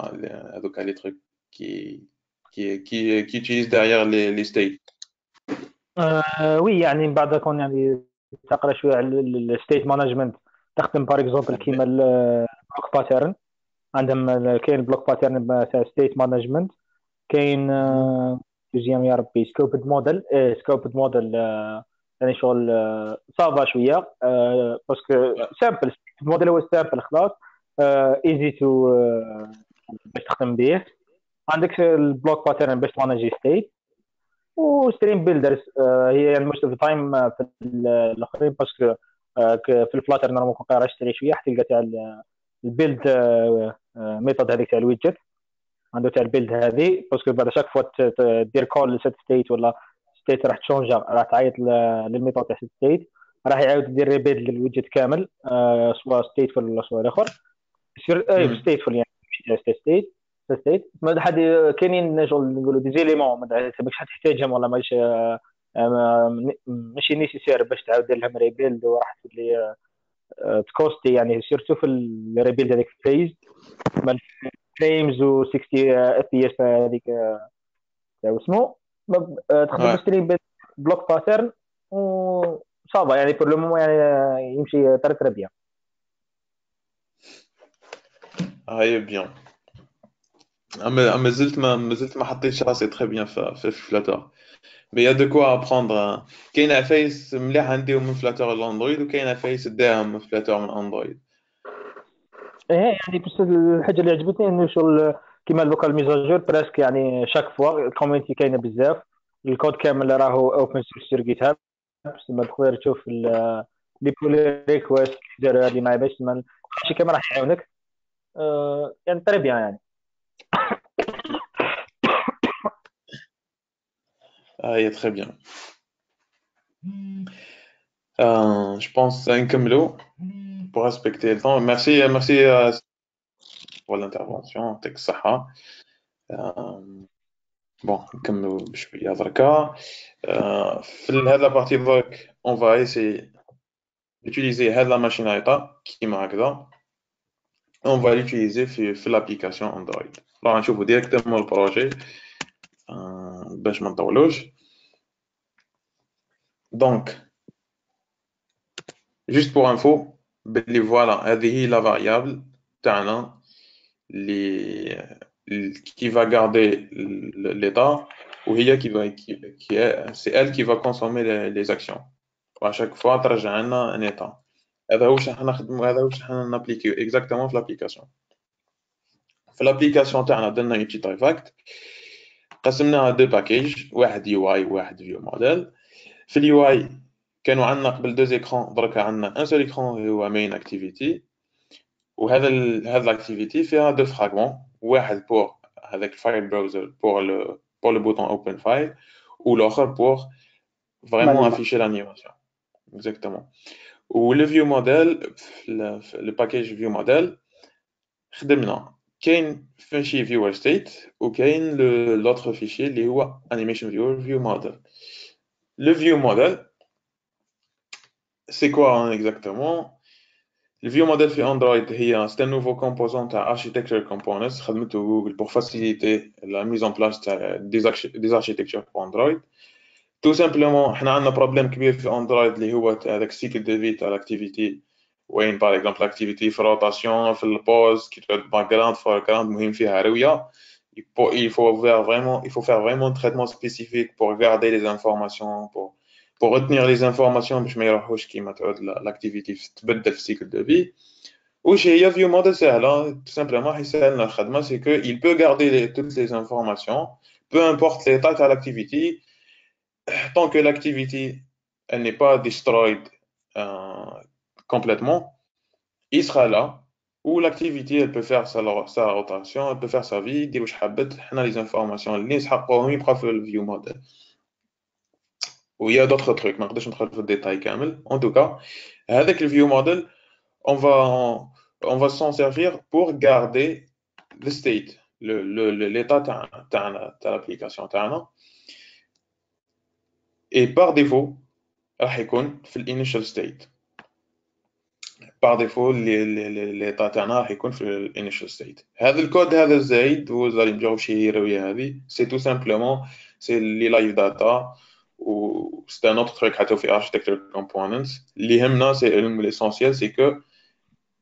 هذوك لي trucs qui utilisent derrière les states. وي يعني من بعد كون يعني تقرا شويه على الستيت مانجمنت تخدم باغ اكزومبل كيما البلوك باترن عندهم كاين البلوك باترن تاع ستيت مانجمنت كاين دوزيام يا ربي سكوبد موديل سكوبد موديل يعني شغل صعبه شويه باسكو سامبل الموديل هو سامبل خلاص ايزي تو باش تخدم به. عندك البلوك باترن باش تمانجي ستيت وستريم بيلدرز هي يعني موست اوف تايم في الاخرين باسكو في الفلاتر نورمال كون قاعد اشتري شويه حتى تلقى تاع البيلد ميثود هذيك تاع الويدجت عنده تاع البيلد هذه باسكو بعد شاك فوا دير كول لست ستيت ولا ستيت راح تشونجا راح تعيط للميثود تاع ستيت راح يعاود يدير ريبيد للويدجت كامل سواء ستيتفول ولا سواء الاخر يصير ستيتفول يعني ستيت ما حد كاينين نقولوا دي زيليمون ما تحتاجهم ولا ماشي نيسيسير باش تعاود دير لهم ريبيلد وراح تولي تكوستي يعني سيرتو في الريبيلد هذيك فيز فريمز و 60 اف بي اس هذيك اسمه تخدم ستريم بلوك باترن وصعبه يعني بور لو مومون يعني يمشي ترى بيان. هاي بيان. ما زلت ما حطيتش راسي تري بيان في فلاتر مي يا دو كوا ابروندر. كاين عفايس مليح نديهم من فلاتر الاندرويد وكاين عفايس داهم من فلاتر من اندرويد. يعني بس الحاجه اللي عجبتني انه شغل كيما اللوكال ميزاجور بريسك يعني شاك فوا الكوميونتي كاينه بزاف الكود كامل راهو اوبن سورس سير جيت هاب بس ما تقدر تشوف لي بول ريكويست دير اللي معايا باش شي كامل راح يعاونك يعني طري بيان يعني. هاي تري بيان. Je pense نكملوا pour respecter le temps. Merci pour l'intervention. يعطيك الصحة. Bon, نكملوا بشوية دركا. في هذا بارتي درك on va essayer d'utiliser هاد la machine هايطة كيما هكذا. On va l'utiliser في l'application Android. راح نشوفوا ديريكتومون البروجي باش ما نطولوش. Donc juste pour info بلي فوالا هذه هي لا فاريابل تاعنا qui va garder l'état وهي c'est elle qui va consommer les actions à chaque fois ترجع لنا un état. هذا هو واش راح نخدموا هذا واش راح نابليكيو exactement في l'application. في l'application تاعنا درنا une petite artefact قسمناها دو باكيج واحد يو اي واحد فيو موديل. في اليو اي كانوا عندنا قبل دو زيكران درك عندنا ان سول ايكران هو مين اكتيفيتي وهذا الاكتيفيتي فيها دو فراغمون واحد بور هذاك الفايل براوزر بور لو بوتون اوبن فايل والاخر بور فريمون افيشي لانيماسيون اكزاكتومون. ولو فيو موديل لو باكيج فيو موديل خدمنا كاين فيشي فيور ستيت وكاين لوتر فيشي اللي هو انيميشن فيور فيو موديل. Le view model, c'est quoi exactement? Le view model في Android c'est un nouveau composant à architecture components خدمته Google pour faciliter la mise en place des architectures pour Android. Tout simplement, احنا عندنا problème كبير في Android اللي هو هذاك cycle de vie تاع l'activity وين par exemple l'activity في rotation في البوز كي تعود background foreground مهم فيها روية. Il faut faire vraiment un traitement spécifique pour garder les informations, pour retenir les informations باش ما يروحوش كيما تعود l'activité تبدل في cycle de vie. واش هي view model سهلة tout simplement يسهلنا الخدمة c'est que il peut garder toutes les informations peu importe l'état de l'activité tant que l'activité elle n'est pas destroyed complètement il sera là où l'activité elle peut faire sa rotation, elle peut faire sa vie, dire واش حبت, حنا les informations اللي نسحقوهم يبقى في الفيو موديل. ويا d'autres trucs ما نقدرش ندخل في الديتاي كامل. En tout cas, avec le view model, on va on va s'en servir pour garder le state, l'état تاع l'application تاعنا. Et par défaut راح يكون في الانيشال ستيت. par défaut l'état تاعنا راح يكون في الانيشال ستيت. هذا الكود هذا الزايد وزاري نجاوب شي هيرويه هذه سي تو سامبلومون سي لي لايف داتا و سي ان اوتر تروك حتى في اركتيكتور كومبوننتس. اللي يهمنا سي l'essentiel c'est que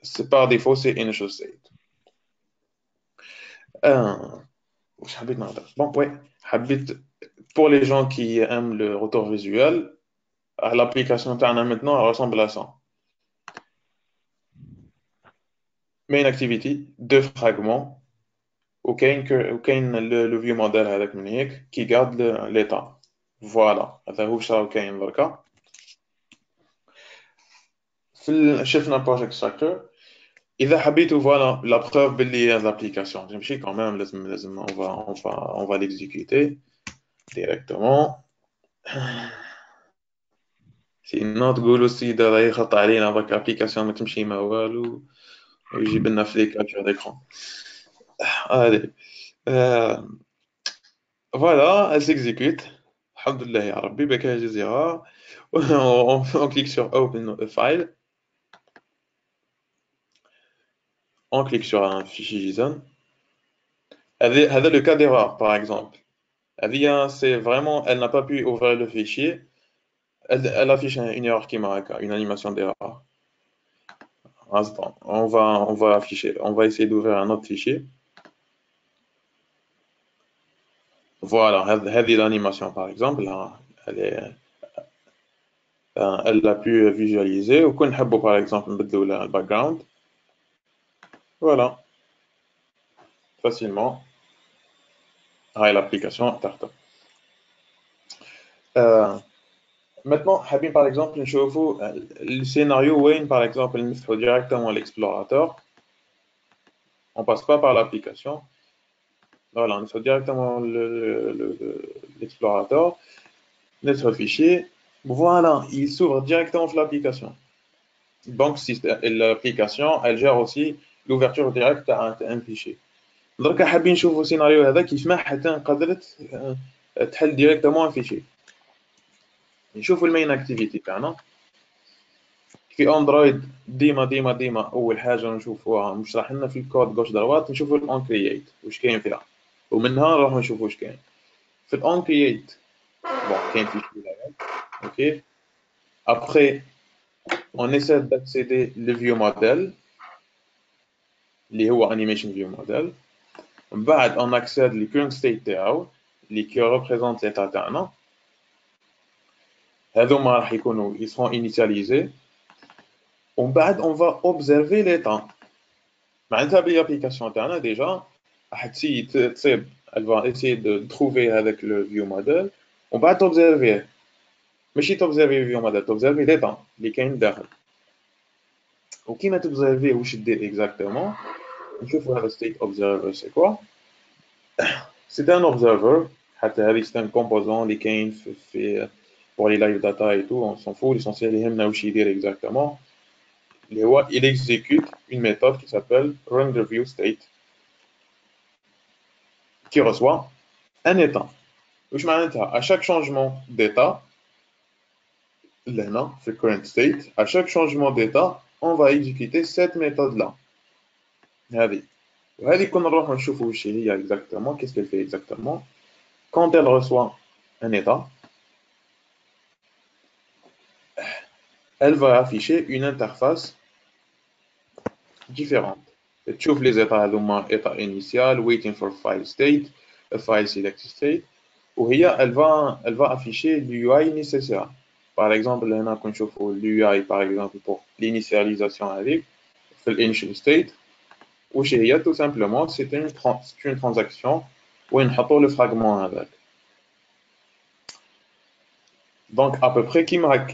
c'est par défaut c'est initial state. واش حبيت نهضر بون وي حبيت pour les gens qui aiment le retour visuel l'application تاعنا maintenant elle ressemble à ça. main activity, deux fragments وكاين le view model هذاك من هيك qui garde l'état. voilà هذا هو واش راه كاين دركا. شفنا project structure. اذا حبيتوا فوالا لا بروف باللي هذا l'application تمشي quand même لازم on va l'exécuter directement. sinon تقولوا السيدة راهي خط علينا برك ابليكاسيون ما تمشي ما والو ويجيب لنا في لي كابتشر ديكرون. allez voilà, elle s'exécute. Alhamdoulilah ya Rabbi, baka jazira. On clique sur Open a file. On clique sur un fichier JSON. هذا le cas d'erreur, par exemple. C'est vraiment, elle n'a pas pu ouvrir le fichier. Elle affiche une erreur qui marque, une animation d'erreur. On va essayer d'ouvrir un autre fichier. Voilà, هذه l'animation par exemple, elle a pu visualiser. Ou qu'on حبوا par exemple نبدلوا le background. Voilà, facilement. هاي l'application تحت. Maintenant, حابين par exemple نشوفوا le scénario وين par exemple نفتحوا directement l'explorateur. On passe pas par l'application. Voilà, on fait directement l'explorateur, notre fichier. Voilà, il s'ouvre directement sur l'application. Donc, l'application, elle gère aussi l'ouverture directe à un fichier. Donc, حابين نشوفوا السيناريو هذا كيف ما حتى قدرت تحل directement un fichier. نشوفوا المين اكتيفيتي تاعنا. في اندرويد ديما اول حاجه نشوفوها مشرح لنا في الكود غوش دروات نشوفوا الاون كرييت واش كاين فيها ومنها نروح نشوفوا واش كاين في الاون كرييت. بون كاين فيشي لا اوكي. ابري on essaie d'accéder le view model اللي هو animation view model. من بعد on accède le current state تاعو اللي représente l'état تاعنا. هذوما راح يكونوا ils seront initialisés. ومن بعد on va observer l'état. معناتها بالابليكاسيون تاعنا ديجا راح تصيب elle va essayer de trouver avec le view model ومن بعد t'observer ماشي t'observer view model t'observer l'état اللي كاين داخل. وكيما t'observer واش دير exactement نشوفوا هذا state observer c'est quoi. c'est un observer حتى هذه c'est un composant اللي كاين في pour les live data et tout on s'en fout l'essentiel اللي يهمنا واش يدير exactement. Il exécute une méthode qui s'appelle renderViewState qui reçoit un état. À chaque changement d'état, le current state, à chaque changement d'état, on va exécuter cette méthode-là. Exactement, qu'est-ce qu'elle fait exactement? Quand elle reçoit un état, elle va afficher une interface différente. Tu ouvres les états état initial, waiting for file state, file select state, où elle va afficher l'UI nécessaire. Par exemple, là, quand je fais l'UI par exemple pour l'initialisation avec l'initial state, où tout simplement c'est une transaction où on met le fragment avec. Donc à peu près qui marque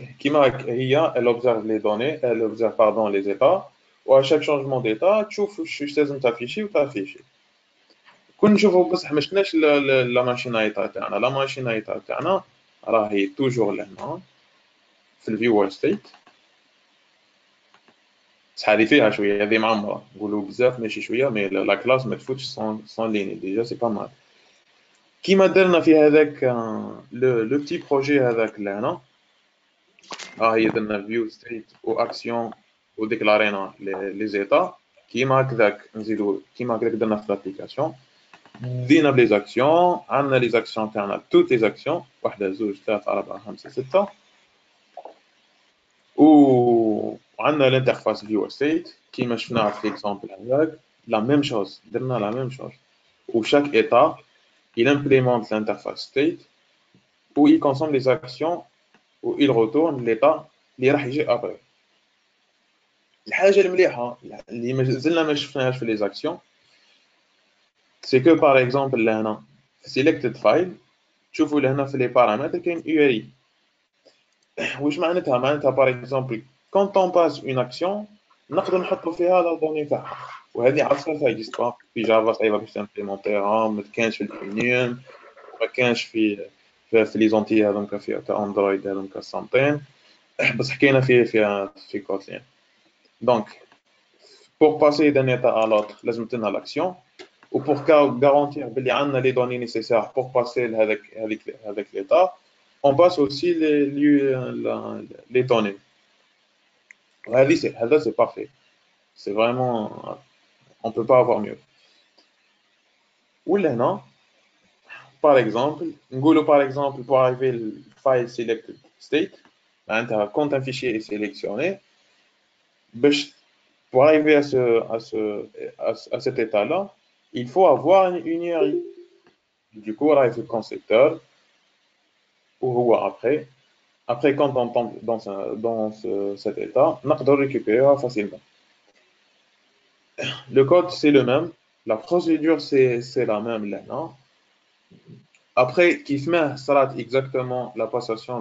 elle observe les données, elle observe les états. و chaque changement d'état تشوف واش لازم تافيشي وتافيشي. كون نشوفوا بصح ما شفناش لا ماشين ايتا تاعنا. لا ماشين ايتا تاعنا راهي توجور لهنا في الفيور ستيت. بصح هذه فيها شويه، هذه معمره نقولوا بزاف ماشي شويه، مي لا كلاس ما تفوتش سون ليني ديجا سي با مال. كيما درنا في هذاك لو بتي بروجي هذاك لهنا، هي درنا فيو ستيت و اكسيون و ديكلارينا لي زيتا كيما هكذاك. نزيدو كيما هكذاك درنا في لابليكاسيون، دينا بلي زاكسيون، عندنا لي زاكسيون تاعنا توت لي زاكسيون 1 2 3 4 5 6 و عندنا الانترفاس فيو ستيت كيما شفناها في ليكزامبل هذاك. لا ميم شوز درنا لا ميم شوز، و chaque état il implémente l'interface state où il consomme les actions où il retourne l'état اللي راح يجي après. الحاجه المليحه اللي مازلنا ما شفناهاش في لي زاكسيون سي كو باغ اكزومبل لهنا في selected file تشوفوا لهنا في لي بارامتر كاين URI. واش معناتها؟ معناتها باغ اكزومبل كونط اون باس اون اكسيون نقدر نحطوا فيها لا دوني تاعها، وهذه عصرها اكزيست في جافا صعيبه باش تمبليمونتيها، ما كانش في البريميوم، ما كانش في لي زونتي هذوك في تاع اندرويد هذوك السنتين، بصح كاينه في كوتلين. دونك pour passer d'un état à l'autre لازم تنها l'action ou pour garantir بلي عندنا les données nécessaires pour passer avec l'état on passe aussi les données. هذا c'est parfait, c'est vraiment on peut pas avoir mieux. ولهنا par exemple نقولوا par exemple pour arriver le file selected state معناتها quand un fichier est sélectionné باش pour arriver à cet état-là, il faut avoir une URI. Du coup, on arrive au concepteur, ou après quand on tombe dans cet état, on peut récupérer facilement. Le code, c'est le même. La procédure, c'est la même là, non? Après, qui sera exactement la passation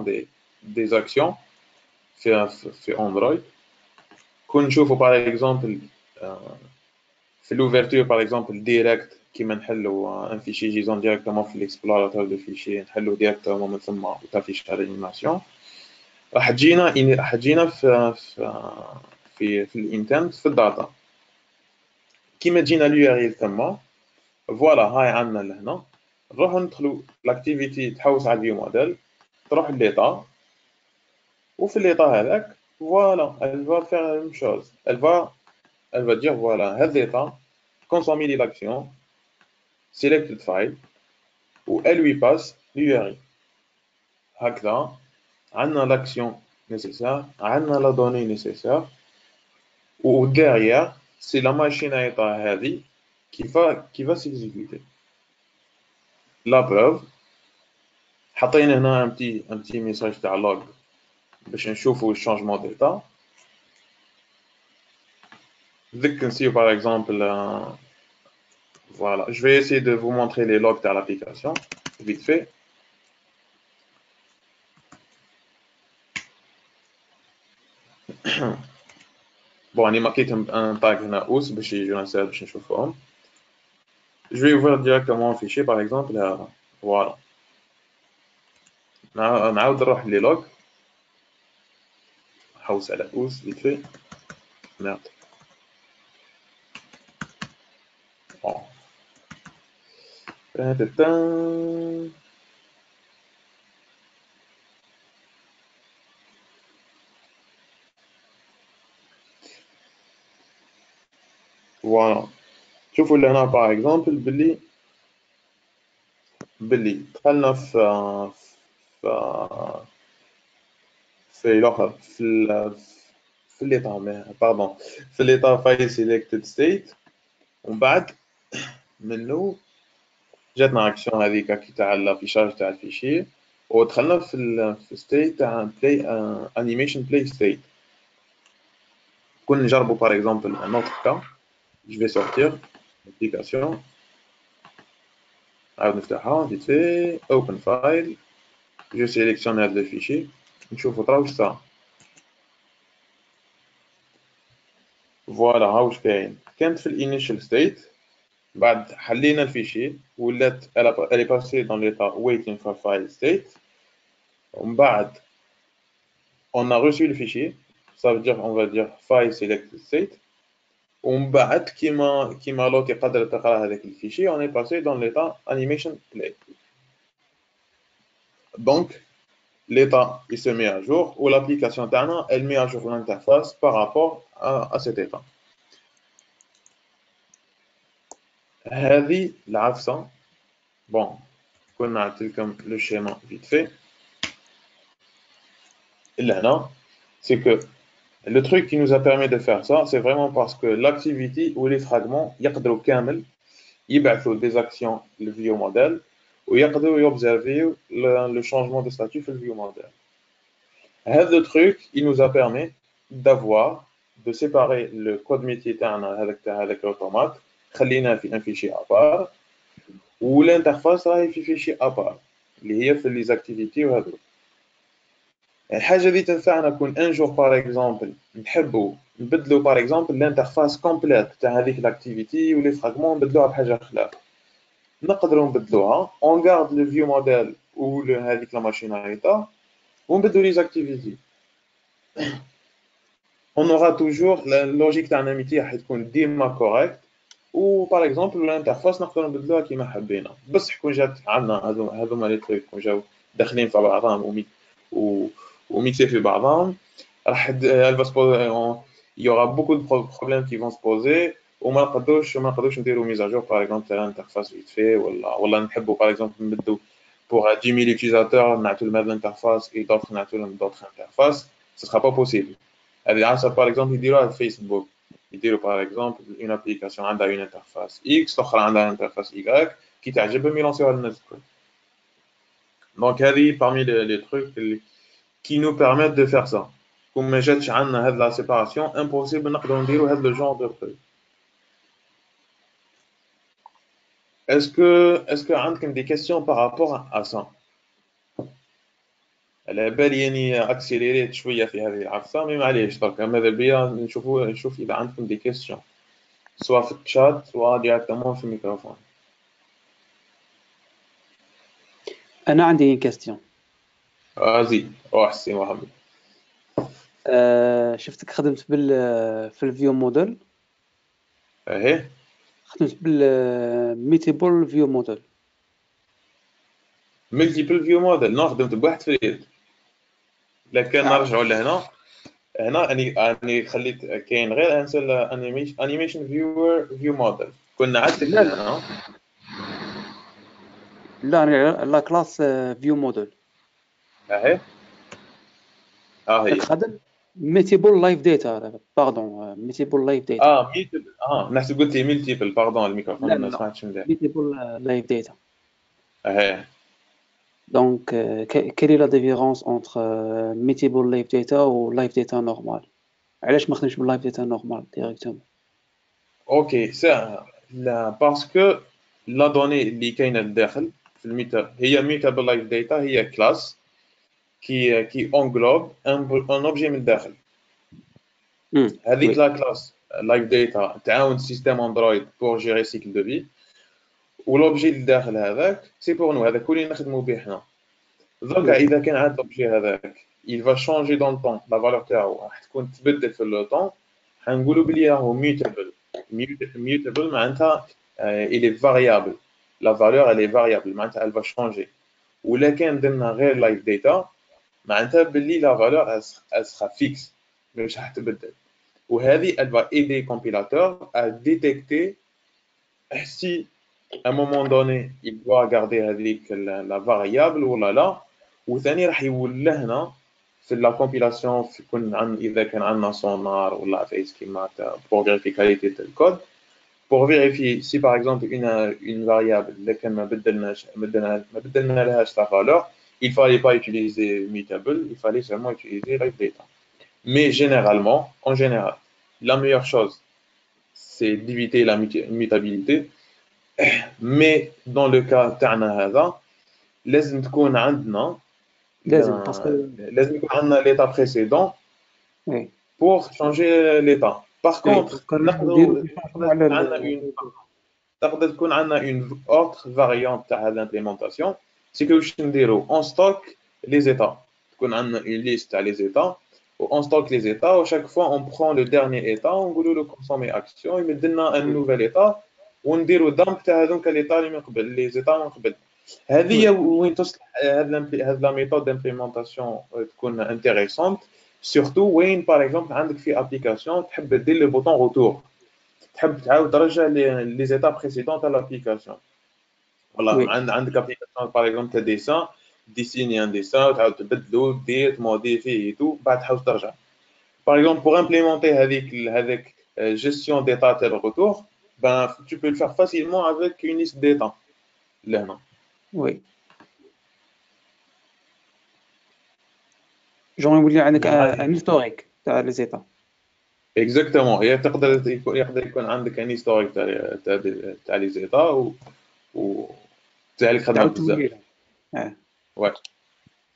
des actions fait Android. Quand je vois par exemple في l'ouverture par exemple direct كيما نحلوا ان فيشي جيزون ديريكتومون في الاكسبلوراتور دو فيشي نحلوا ديريكتومون من ثم وتافيش الانيماسيون راح تجينا في الانتنت في الداتا كيما تجينا اليو ار ال ثم فوالا هاي عندنا لهنا نروحوا ندخلوا لاكتيفيتي تحوس على الفيو موديل تروح لليطا وفي الليطا هذاك فوالا elle va faire la même chose elle va dire voilà هذا l'état consommer les actions selected file où elle lui passe l'URI. هكذا عندنا l'action nécessaire, عندنا la donnée nécessaire ou derrière c'est la machine à état هذه qui va s'exécuter. La preuve حطينا هنا un petit message تاع log باش نشوفوا الشانجمون d'état. ذك نسيو par exemple voilà, je vais essayer de vous montrer les logs de l'application, vite fait. Bon, on a marqué un tag OS, je vais ouvrir directement un fichier, par exemple, voilà. On a les logs. House à la OS, vite fait. Merde. Bon. Voilà. شوفوا لهنا par exemple باللي دخلنا في الاخر في الليطا باردون في الليطا فايل سيلكتد ستيت ومن بعد منه جاتنا اكسيون هذيك كي تاع الافيشاج تاع الفيشي ودخلنا في ستيت تاع بلاي انيميشن بلاي ستيت. كون نجربوا par exemple un autre cas, je vais sortir l'application عاود نفتحها vite fait open file, je sélectionne هذا الفيشي نشوفوا ترى واش صار. فوالا ها واش كاين. كانت في الانيشال ستيت، بعد حلينا الفيشي ولات elle est passée dans l'état waiting for file state. ومن بعد on a reçu le fichier, ça veut dire on va dire file selected state. ومن بعد كيما لوطي قدرت تقرا هذاك الفيشي on est passé dans l'état animation play. Donc l'état il se met à jour ou l'application تاعنا elle met à jour l'interface par rapport à cet état. هذه العفسة. Bon, كنا عطيتكم le schéma vite fait. Et là, c'est que le truc qui nous a permis de faire ça, c'est vraiment parce que l'activity ou les fragments يقدروا كامل يبعثوا des actions le view model ويقدروا يobserver le changement de statut في le view model. هذا le truc, il nous a permis d'avoir, de séparer le code métier تاعنا هذاك l'automate خليناه في un fichier à part والinterface راهي في fichier à part اللي هي في les activités وهذو. الحاجه اللي تنفعنا كون ان جور باغ اكزومبل نحبوا نبدلوا باغ اكزومبل الانترفاس كومبليت تاع هذيك لاكتيفيتي ولي فراغمون نبدلوها بحاجه خلاف، نقدروا نبدلوها اون غارد لو فيو موديل و هذيك لا ماشيناريتا ونبدلوا لي زاكتيفيتي. on aura toujours la logique تاعنا ميتي راح تكون ديما كوريكت و باغ اكزومبل الانترفاس نقدروا نبدلوها كيما حبينا، بصح كون جات عندنا هذوما لي تريك كون جاو داخلين في بعضهم وميكسés في بعضهم راح elle va se poser, il y aura beaucoup de problèmes qui vont se poser وما نقدروش نديروا mise à jour par exemple تاع l'interface vite fait ولا نحبوا par exemple نبدو pour 10 000 utilisateurs نعطوا لهم هذه l'interface et d'autres نعطوا لهم d'autres interfaces, ce sera pas possible. هذه عارفه par exemple يديروها في فيسبوك، يديروا par exemple une application عندها une interface X الاخرى عندها interface Y كي تعجبهم يلونسيوها للناس الكل. donc هذه parmi les trucs qui nous permettent de faire ça. Comme ما جاتش عندنا هذه la séparation, impossible نقدروا نديروا هذا le genre de truc. Est-ce que عندكم des questions par rapport à ça؟ على بالي يعني اكسيليريت شويه في هذه العفسه، مي معليش درك ماذا بيا نشوف اذا عندكم des questions سواء في الشات سواء ديريكتومون في الميكروفون. انا عندي كاستيون. زيد حسين محمد. شفتك خدمت في الفيو موديل. ايه خدمت بالميتيبل فيو موديل. ملتيبل فيو موديل خدمت بواحد في اليد، لكن نرجعوا لهنا اني خليت كاين غير انسل انيميشن فيو موديل كنا عدت هنا. لا كلاس فيو موديل. هي خدم ميتيبل لايف داتا باردون ميتيبل لايف داتا نحسب قلت لي ملتيبل باردون الميكروفون ما سمعتش مليح. ميتيبل لايف داتا. Donc, quelle est la différence entre Meetable Live Data ou Live Data normal? علاش ما خدمش باللايف داتا نورمال ديريكتومون؟ اوكي سهل. لا باسكو لا دوني اللي كاينه لداخل في الميتا هي ميتابل لايف داتا، هي كلاس كي اونغلوب ان اوبجي من الداخل. هذيك لا كلاس لايف داتا تعاون سيستم اندرويد بور جيري سيكل دو في، ولوبجي الداخل هذاك سي بور نو، هذاك اللي نخدموا به حنا. دونك اذا كان عاد لوبجي هذاك il va changer dans le temps، la valeur تاعو راح تكون تبدل في لو طون، حنقولوا بلي راهو mutable معناتها il est variable، la valeur elle est variable معناتها elle va changer. ولكن درنا غير live data معناتها بلي la valeur elle sera fixe مش راح تبدل. وهذه elle va aider compilateur à détecter si à un moment donné il doit garder هذيك la variable ولا لا. وثاني راح يولهنا في la compilation في كون إذا كان عندنا sonar ولا فايس كيما pour vérifier qualité du code, pour vérifier si par exemple une variable لكن ما بدلنا لهاش la valeur, il fallait pas utiliser mutable, il fallait seulement utiliser live data. Mais généralement, en général, la meilleure chose c'est d'éviter la mutabilité. Mais dans le cas تاعنا هذا لازم تكون عندنا لازم يكون عندنا l'état précédent pour changer l'état. باغ كونطخ نقدروا على تقدر تكون عندنا اون اوتر فاريانت تاع هاد لامبليمونطاسيون سي كو واش نديرو اون ستوك لي زيتا تكون عندنا اون ليست تاع لي زيتا و اون ستوك لي زيتا و chaque fois on prend le dernier état ونقولوا له consommer action يمد لنا ان نوفيل ايتا ونديروا دامب تاع هذوك ليطا اللي من قبل لي زيتا من قبل. هذه وين تصلح هاد لا ميثود دامبليمونطاسيون تكون انتريسونت سورتو وين باغ اكزومبل عندك في ابليكاسيون تحب دير لو بوطون روتور تحب تعاود ترجع لي زيتا بريسيدون تاع لابليكاسيون والله عندك ابليكاسيون باغ اكزومبل تاع ديسان ديسيني ان ديسان وتعاود تبدلو دير موديفي تو بعد تحاول ترجع باغ اكزومبل بور امبليمونتي هذيك gestion d'état تاع الروتور ben tu peux le faire facilement avec une liste d'état لهنا. وي جون يولي عندك ان هيستوريك تاع لي زيتا اكزاكتومون هي يقدر يكون عندك ان هيستوريك تاع لي زيتا و تاع لك خدمه بزاف. ouais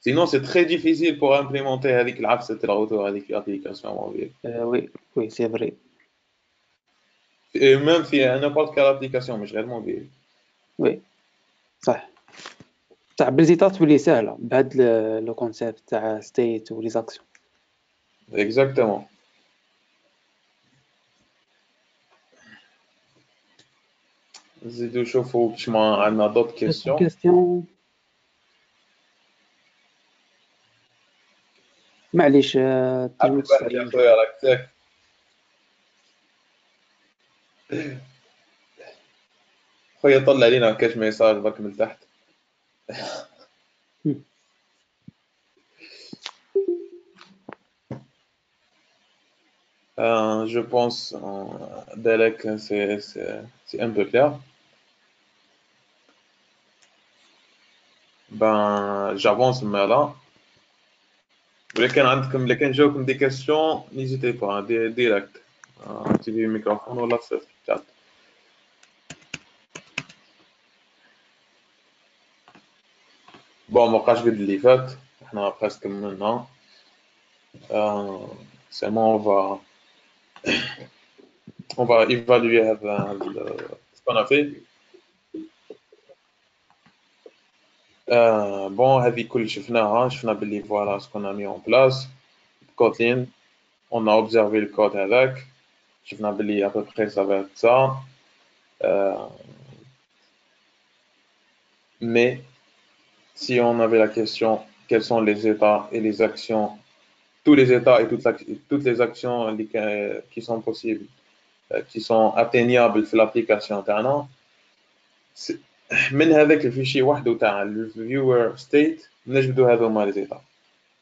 sinon c'est très difficile pour implémenter هذيك العفسه تاع الروتور هذيك في ابليكاسيون موبيل. وي سي فري même في n'importe quelle application مش غير موبيل. وي صح تاع بليزيتا تولي سهله بهاد لو كونسيبت تاع ستيت و لي زاكسيون. اكزاكتومون نزيدو نشوفو كش ما عندنا دوت كيسيون. معليش تجاوب يا خويا راك ساك خويا طلع علينا كاش ميساج برك من تحت. Je pense Dalek c'est un peu clair. Ben j'avance maintenant. ولكن لكن جاوكم دي كيسيون نيزيتي با ديريكت اكتيفي الميكروفون ولا صفر تاعك. بون مابقاش قد اللي فات احنا بريسك كملنا. c'est bon on va évaluer ce qu'on a fait. bon هذه كل شفنا باللي voilà ce qu'on a mis en place Kotlin on a observé le code هذاك شفنا باللي à peu près ça va être ça. mais si on avait la question quels sont les états et les actions, tous les états et toutes les actions qui sont possibles, qui sont atteignables في l'application تاعنا من هذاك الفيشي وحده تاع الفيور ستيت نجبدو هذوما لي زيتا.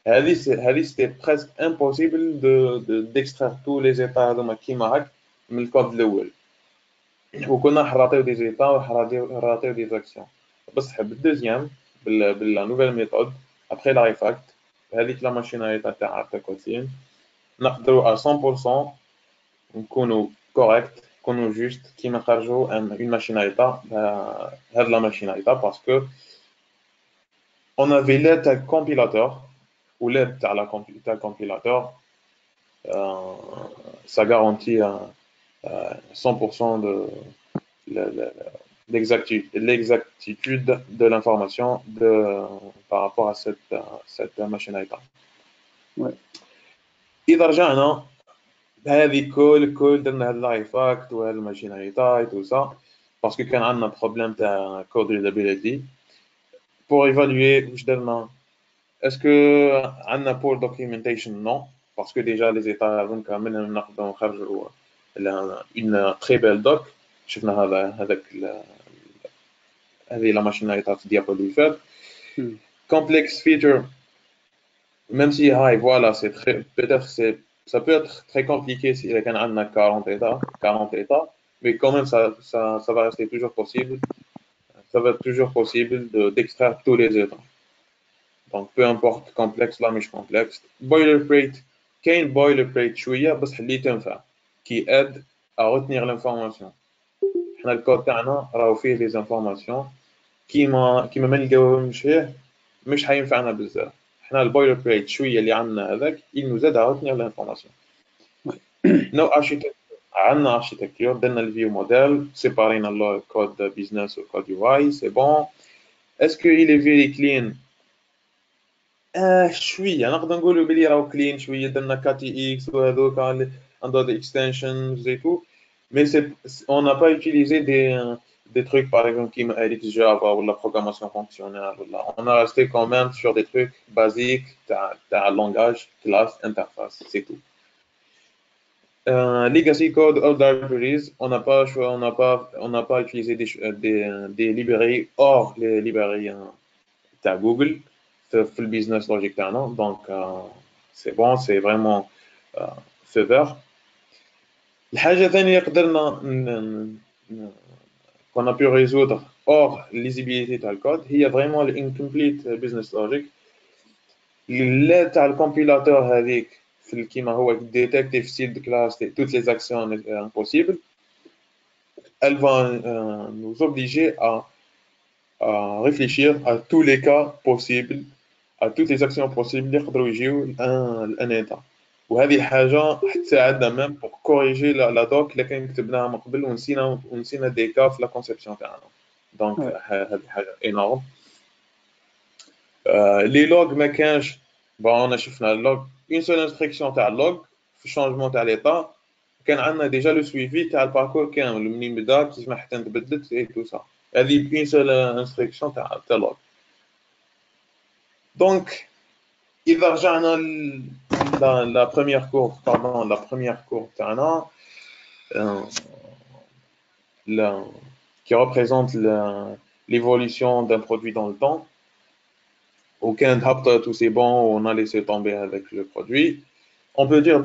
هذه سيتي بريسك امبوسيبل ديكستراكت تو لي زيتا هذوما كيما هاك من الكود الاول وكنا حراطيو دي زيتا وحراطيو دي زاكسيون بصح بالدوزيام بلا نوفيل ميثود ابري لا ريفاكت هذيك لا ماشيناليتي تاع كوتلين نقدروا 100% نكونوا كوريكت نكونوا جوست كيما نخرجوا اون ماشيناليتي هاد لا ماشيناليتي باسكو on avait l'aide تاع compilateur ou l'aide تاع la compilateur ça garantit 100% de l'exactitude de l'information par rapport à cette machine-item. Ouais. إذا رجعنا هذه كل درنا هاد الريفاكت وهاد الماشيناليتي tout ça parce que كان عندنا بروبلème تاع code readability. pour évaluer واش درنا est-ce que عندنا pour documentation non parce que déjà les états donc منهم نقدروا نخرجوا une très belle doc. شفنا هذاك هذه لا ماشيناليتي ديال اللي فات. complex feature même si high voilà c'est très peut-être ça peut être très compliqué si il y a 40 états mais quand même ça va rester toujours possible. Ça va être toujours possible d'extraire tous les états. Donc peu importe complexe là مش complexe. boilerplate كاين boilerplate شويه بس اللي تنفع qui aide à retenir l'information. حنا الكود تاعنا راهو فيه لي زانفورماسيون كيما ما نلقاوهمش فيه مش حينفعنا بزاف. حنا البويلر بليت شويه اللي عندنا هذاك il nous aide à retenir l'information. نو اركيتكتور عندنا اركيتكتور درنا الفيو موديل سيبارينا له كود بيزنس وكود يو اي سي بون اسكو il est very clean شويه نقدر نقولوا بلي راهو كلين شويه درنا كا تي اكس وهذوك عندها دي اكستنشنز اي تو مي سي اون n'a pas utilisé des trucs par exemple qui m'a dit Java ou la programmation fonctionnelle ولا on a resté quand même sur des trucs basiques تاع langage classe interface c'est tout. Legacy code or libraries, on n'a pas utilisé des librairies hors les librairies de Google, في le business logic تاعنا, donc c'est bon, c'est vraiment faveur. الحاجة الثانية قدرنا qu'on a pu résoudre hors lisibilité تاع الكود هي vraiment l'incomplete business logic. اللي تاع الكompilateur هذيك في كيما هو détecter في style de classe toutes les actions impossibles, elle va nous obliger à réfléchir à tous les cas possibles, à toutes les actions possibles اللي يقدروا يجيو لان ايتا, وهذه الحاجه حتساعدنا ميم بور كوريجي لا دوك اللي كان كتبناها من قبل ونسينا دي كا في لا كونسيبسيون تاعنا. دونك هذه حاجه انورم. لي لوغ ما كانش بون, انا شفنا اللوغ اون سول انستركسيون تاع اللوغ في الشونجمون تاع ليطا, كان عندنا ديجا لو سويفي تاع الباركور كامل منين بدا كيفما حتى تبدلت اي تو سا, هذه اون سول انستركسيون تاع لوغ. دونك إذا رجعنا la première courbe تاعنا qui représente l'évolution d'un produit dans le temps, aucun hapta tout c'est bon, on a laissé tomber avec le produit. On peut dire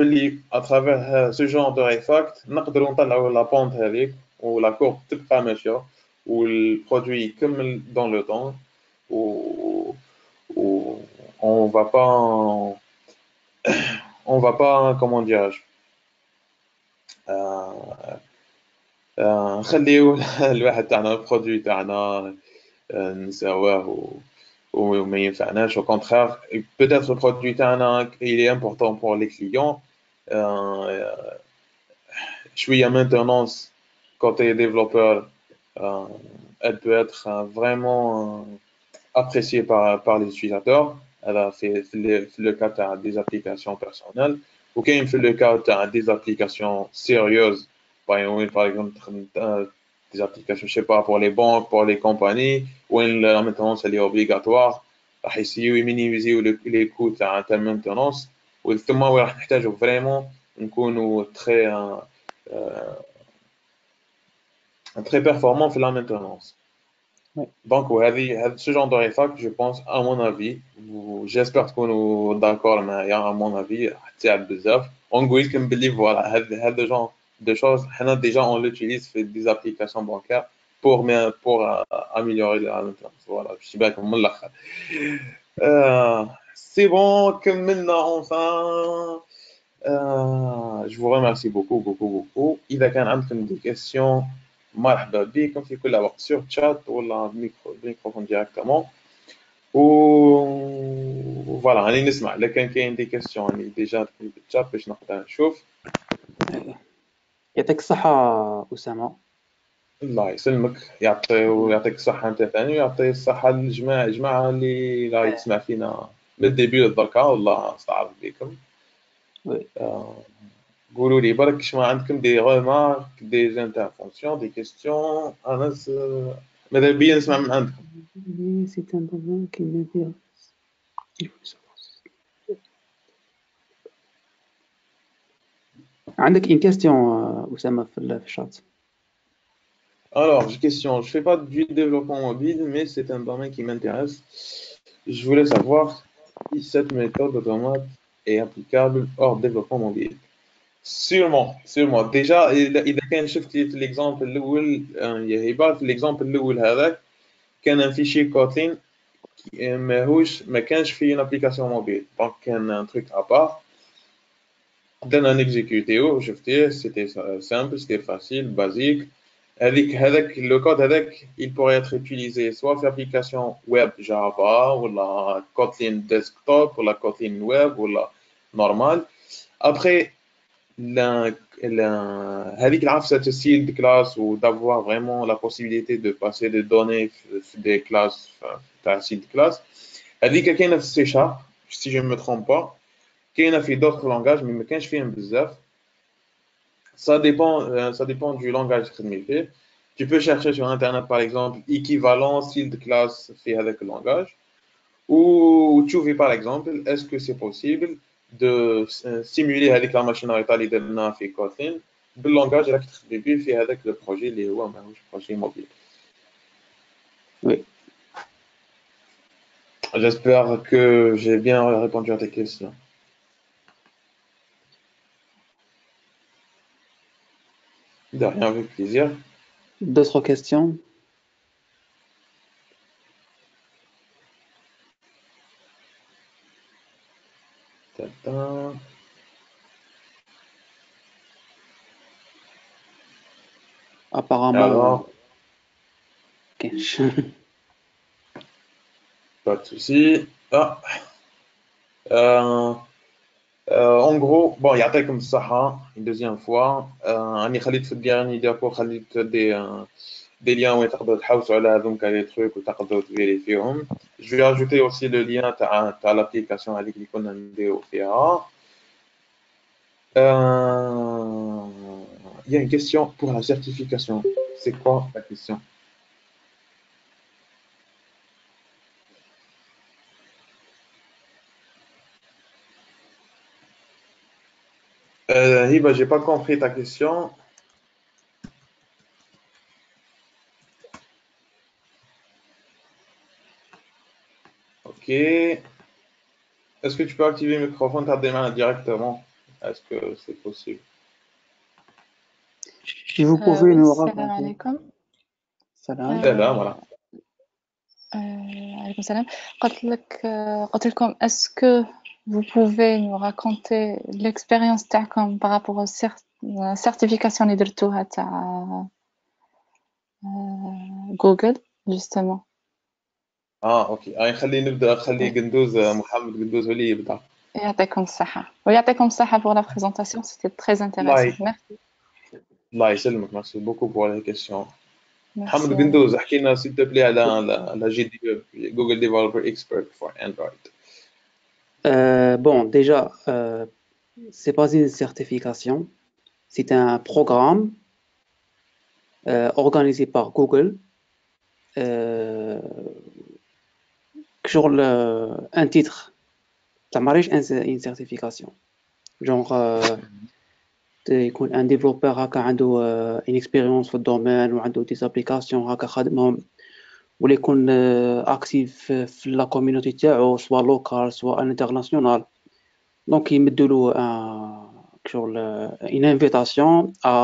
à travers ce genre de réfact نقدروا نطلعوا la pente هذيك ou la courbe تبقى ماشية ou le produit يكمل dans le temps ou on va pas comment dirais-je نخليو الواحد تاعنا البرودوي تاعنا نساواه وما ينفعناش. au contraire peut-être le produit تاعنا il est important pour les clients, شوية maintenance côté développeur elle peut être vraiment appréciée par les utilisateurs. Elle a fait le cas des applications personnelles, ou quand il fait le cas des applications sérieuses, par exemple des applications, je sais pas, pour les banques, pour les compagnies, où la maintenance elle est obligatoire, راح يسيو يمينيميزيو les coûts تاع maintenance, وثم راح نحتاجوا vraiment نكونوا très performants في la maintenance. Donc, ce genre de réfact, je pense, à mon avis, j'espère que nous d'accord, mais à mon avis, c'est bizarre. On dit que voilà, ce genre de choses, déjà on l'utilise fait des applications bancaires pour améliorer la maintenance. Voilà, je sais bien comment on l'a fait. C'est bon, que maintenant enfin, je vous remercie beaucoup. Il y a des questions. مرحبا بكم في كل وقت sur chat ولا ميكروفون ديريكتومون فوالا راني نسمع. الا كاين دي كيسيون راني ديجا في الشات باش نقدر نشوف. يعطيك الصحة أسامة. الله يسلمك, يعطيك الصحة أنت ثاني, ويعطي الصحة الجماعة اللي راهي تسمع فينا من الديبي للدركا, والله استعرض بكم. قولوا لي برك شنو عندكم دي ريمارك, دي انترفونسيون, دي كيستيون. انا ماذا بيا نسمع من عندكم. عندك une question أسامة في الشات. Alors, question, je fais pas du développement mobile, mais c'est un domaine qui m'intéresse. Je voulais savoir si cette méthode automate est applicable hors développement mobile. Sûrement. Déjà, إذا كان شفت l'exemple الأول يا هبات, l'exemple الأول هذاك كان un fichier Kotlin ما كانش فيه une application mobile, donc كان un truc à part. قدرنا نexécuter شفتيه, c'était simple, c'était facile, basique. هذاك le code هذاك il pourrait être utilisé soit في application web Java ولا Kotlin desktop ولا Kotlin web ولا normal. Après هذيك العفسة sealed class ou d'avoir vraiment la possibilité de passer des données des classes تاع sealed class هذيك كاينة في C Sharp si je ne me trompe pas كاينة في d'autres langages mais ما كانش فيهم بزاف ça dépend du langage que tu fais. Tu peux chercher sur internet par exemple équivalent sealed class في هذاك langage ou tu vois par exemple est-ce que c'est possible de simuler avec la machine اللي درنا في Kotlin باللانجاج راك تخدمي به في هذاك لو بروجي اللي هو ماهوش بروجي موبيل. Oui. J'espère que j'ai bien répondu à tes questions. De rien, avec plaisir. D'autres questions? Tata. Apparemment. Alors, Ok. pas de souci. Ah. En gros, bon, يعطيكم الصحة une deuxième fois. أني خليت في الديراني ديكو خليت des liens où تقدروا تحوسوا على هذوك les trucs وتقدروا تفيريفيهم. Je vais ajouter aussi le lien تاع l'application هذيك اللي كنا نديرو فيها. Il y a une question pour la certification. C'est quoi la question? Hiba, j'ai pas compris ta question. Ok. Est-ce que tu peux activer le microphone directement? Est-ce que c'est possible? Si vous pouvez nous Salam raconter. alaikum. Salam. Là, voilà. Alaykoum salam. قلت لكم est-ce que vous pouvez nous raconter l'expérience تاعكم par rapport aux certifications اللي درتوها تاع Google justement. اوكي خلي قندوز محمد قندوز هو اللي يبدا. يعطيكم الصحة ويعطيكم الصحة pour la présentation, c'était très intéressant. Merci. الله يسلمك. Merci beaucoup pour les questions. Merci. محمد قندوز احكي لنا s'il te plaît على GDE Google Developer Expert for Android. Bon, déjà, c'est pas une certification, c'est un programme organisé par Google. Genre un titre, ça m'arrive une certification. Genre, يكون un développeur هكا عنده une expérience في الدومين وعنده des applications هكا خدمهم ولا يكون اكتيف في لا كوميونيتي تاعو سواء لوكال سواء انترناسيونال. دونك يمدوا له une invitation à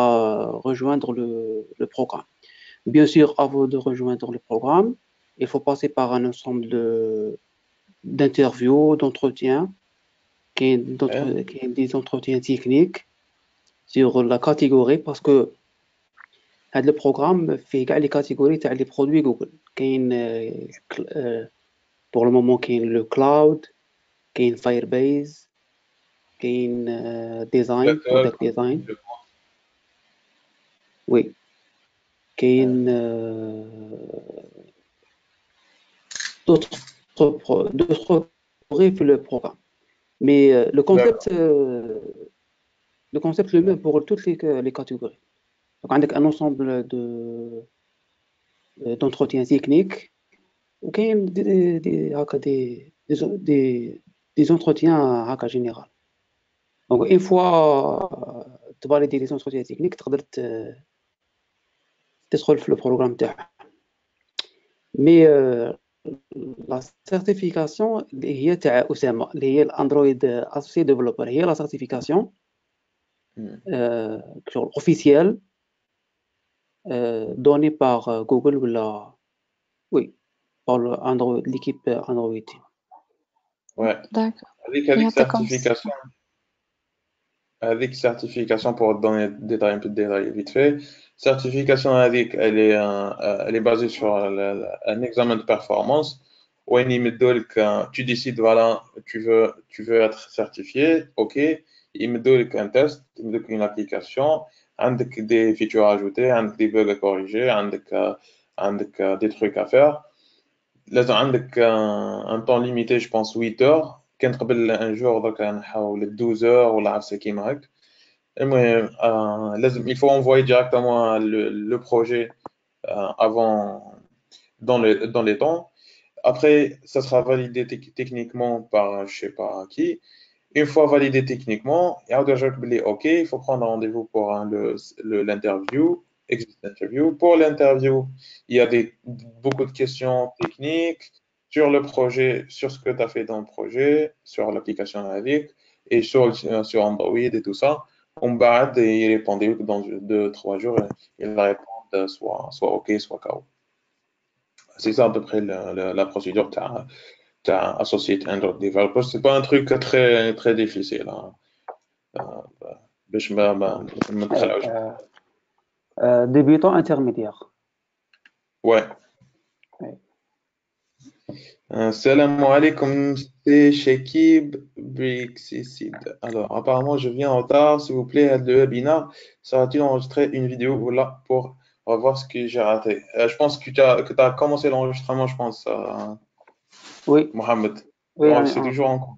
rejoindre le programme. Bien sûr, avant de rejoindre le programme, il faut passer par un ensemble d'interviews, d'entretiens, qui est des entretiens techniques sur la catégorie, parce que le programme fait les catégories تاع les produits Google. Pour le moment, il y a le cloud, il y a Firebase, il y a design, product design. Oui. Il y a d'autres catégories pour le programme. Mais le concept le même pour toutes les catégories. Donc, on a un ensemble d'entretiens techniques. Ok, des entretiens en général. Donc, une fois tu valides les entretiens techniques, tu peux تدخل في le programme تاعها. Mais la certification اللي هي تاع أسامة اللي هي الأندرويد Associate Developer هي la certification officielle donnée par Google ولا oui par l'équipe Android Team. Ouais. D'accord. Avec certification pour donner un peu de détails vite fait. Certification elle est basée sur un examen de performance où tu décides voilà tu veux être certifié, ok. يمدوا لك un test, يمدوا لك une application, عندك des features à ajouter, عندك des bugs à corriger, عندك des trucs à faire. لازم عندك un temps limité, je pense 8 heures. كان قبل un jour دركا نحاول 12 heures ولا عفسة كيما هك. المهم لازم il faut envoyer directement le projet avant dans les temps. Après, ça sera validé techniquement par je sais pas qui. Une fois validé techniquement, OK, il faut prendre un rendez-vous pour l'interview, exit interview. Pour l'interview, il y a beaucoup de questions techniques sur le projet, sur ce que tu as fait dans le projet, sur l'application avec, et sur Android et tout ça. On bat et il répondait dans 2-3 jours, il répond soit OK, soit KO. C'est ça à peu près la procédure. T'as Associate Android Developer. C'est pas un truc très, très difficile. Hein. Débutant intermédiaire. Ouais. Salam alaikum, c'est Shakib Brixicid. Alors, apparemment, je viens en retard. S'il vous plaît, le webinaire, sera-t-il enregistré une vidéo voilà, pour revoir ce que j'ai raté? Je pense que tu as commencé l'enregistrement, je pense, Oui. Mohamed. Oui, c'est toujours en cours.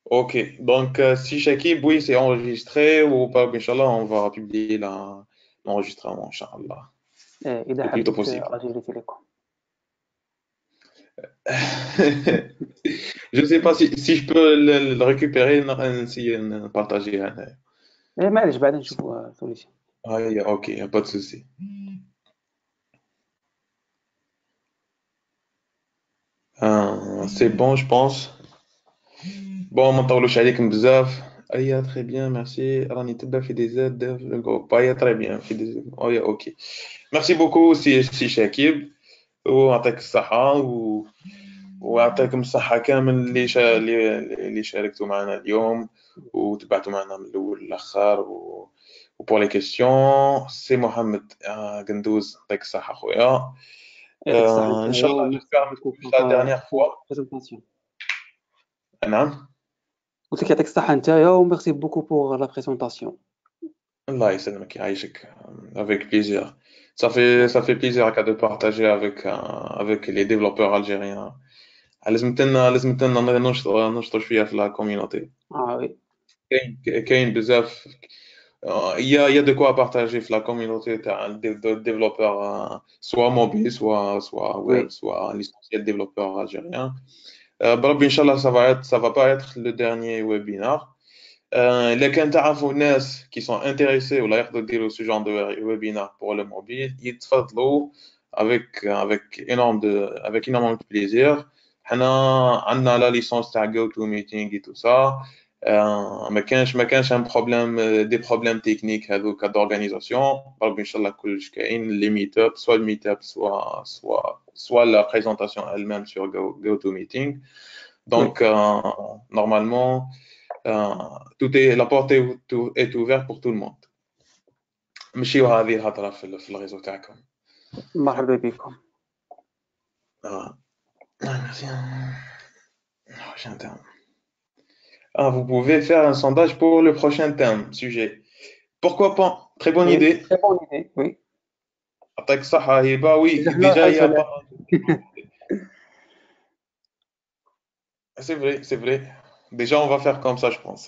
Ok, donc si Shakib, oui, c'est enregistré ou pas, Inch'Allah, on va publier l'enregistrement, Inch'Allah. Le plus tôt possible. Je ne sais pas si je peux le récupérer, si partager. معليش بعد نشوفوا solution. Ok, il n'y a pas de souci. C'est bon, je pense. Bon, ما نطولوش عليكم بزاف. très bien, merci. راني تبع في des aides le groupe. Très bien, في des. Ok. Merci beaucoup, si Shakib. ويعطيك الصحة ويعطيكم الصحة كامل اللي شاركتوا معنا اليوم وتبعتوا معنا من الأول للآخر وبور لي كيستيون سي محمد قندوز يعطيك الصحة خويا إن شاء الله جيسبر لا ديرنيير فوا نعم قلت لك يعطيك الصحة نتايا وميرسي بوكو بور لا بريزونطاسيون. الله يسلمك يعيشك avec plaisir. Ça fait plaisir de partager avec les développeurs algériens. لازم لنا نشطوا شويه في لا كوميونيتي. وي كاين بزاف il y a de quoi partager في la communauté تاع développeurs soit mobile soit web soit l'essentiel développeurs algériens. بربي ان شاء الله ça va pas être le dernier webinaire. إلا كان تعرفوا ناس qui sont intéressés ولا يقدروا يديروا ce genre de webinaire pour le mobile يتفضلوا avec énormément de plaisir. حنا عندنا لا ليسونس تاع جو تو ميتينغ et tout ça. ما كانش un problème des problèmes techniques هذوك d'organisation. بربي ان شاء الله كلش كاين les meet-up soit le meet-up soit la présentation elle-même sur go to meeting. Donc normalement la porte est ouverte pour tout le monde. مشيو هذه الهضره في الريزو تاعكم. مرحبا بكم. Merci. Prochain terme. Vous pouvez faire un sondage pour le prochain sujet. Pourquoi pas? Très bonne idée. Très bonne idée, oui. Attaque ça, oui, déjà il y a pas. C'est vrai. Déjà on va faire comme ça, je pense.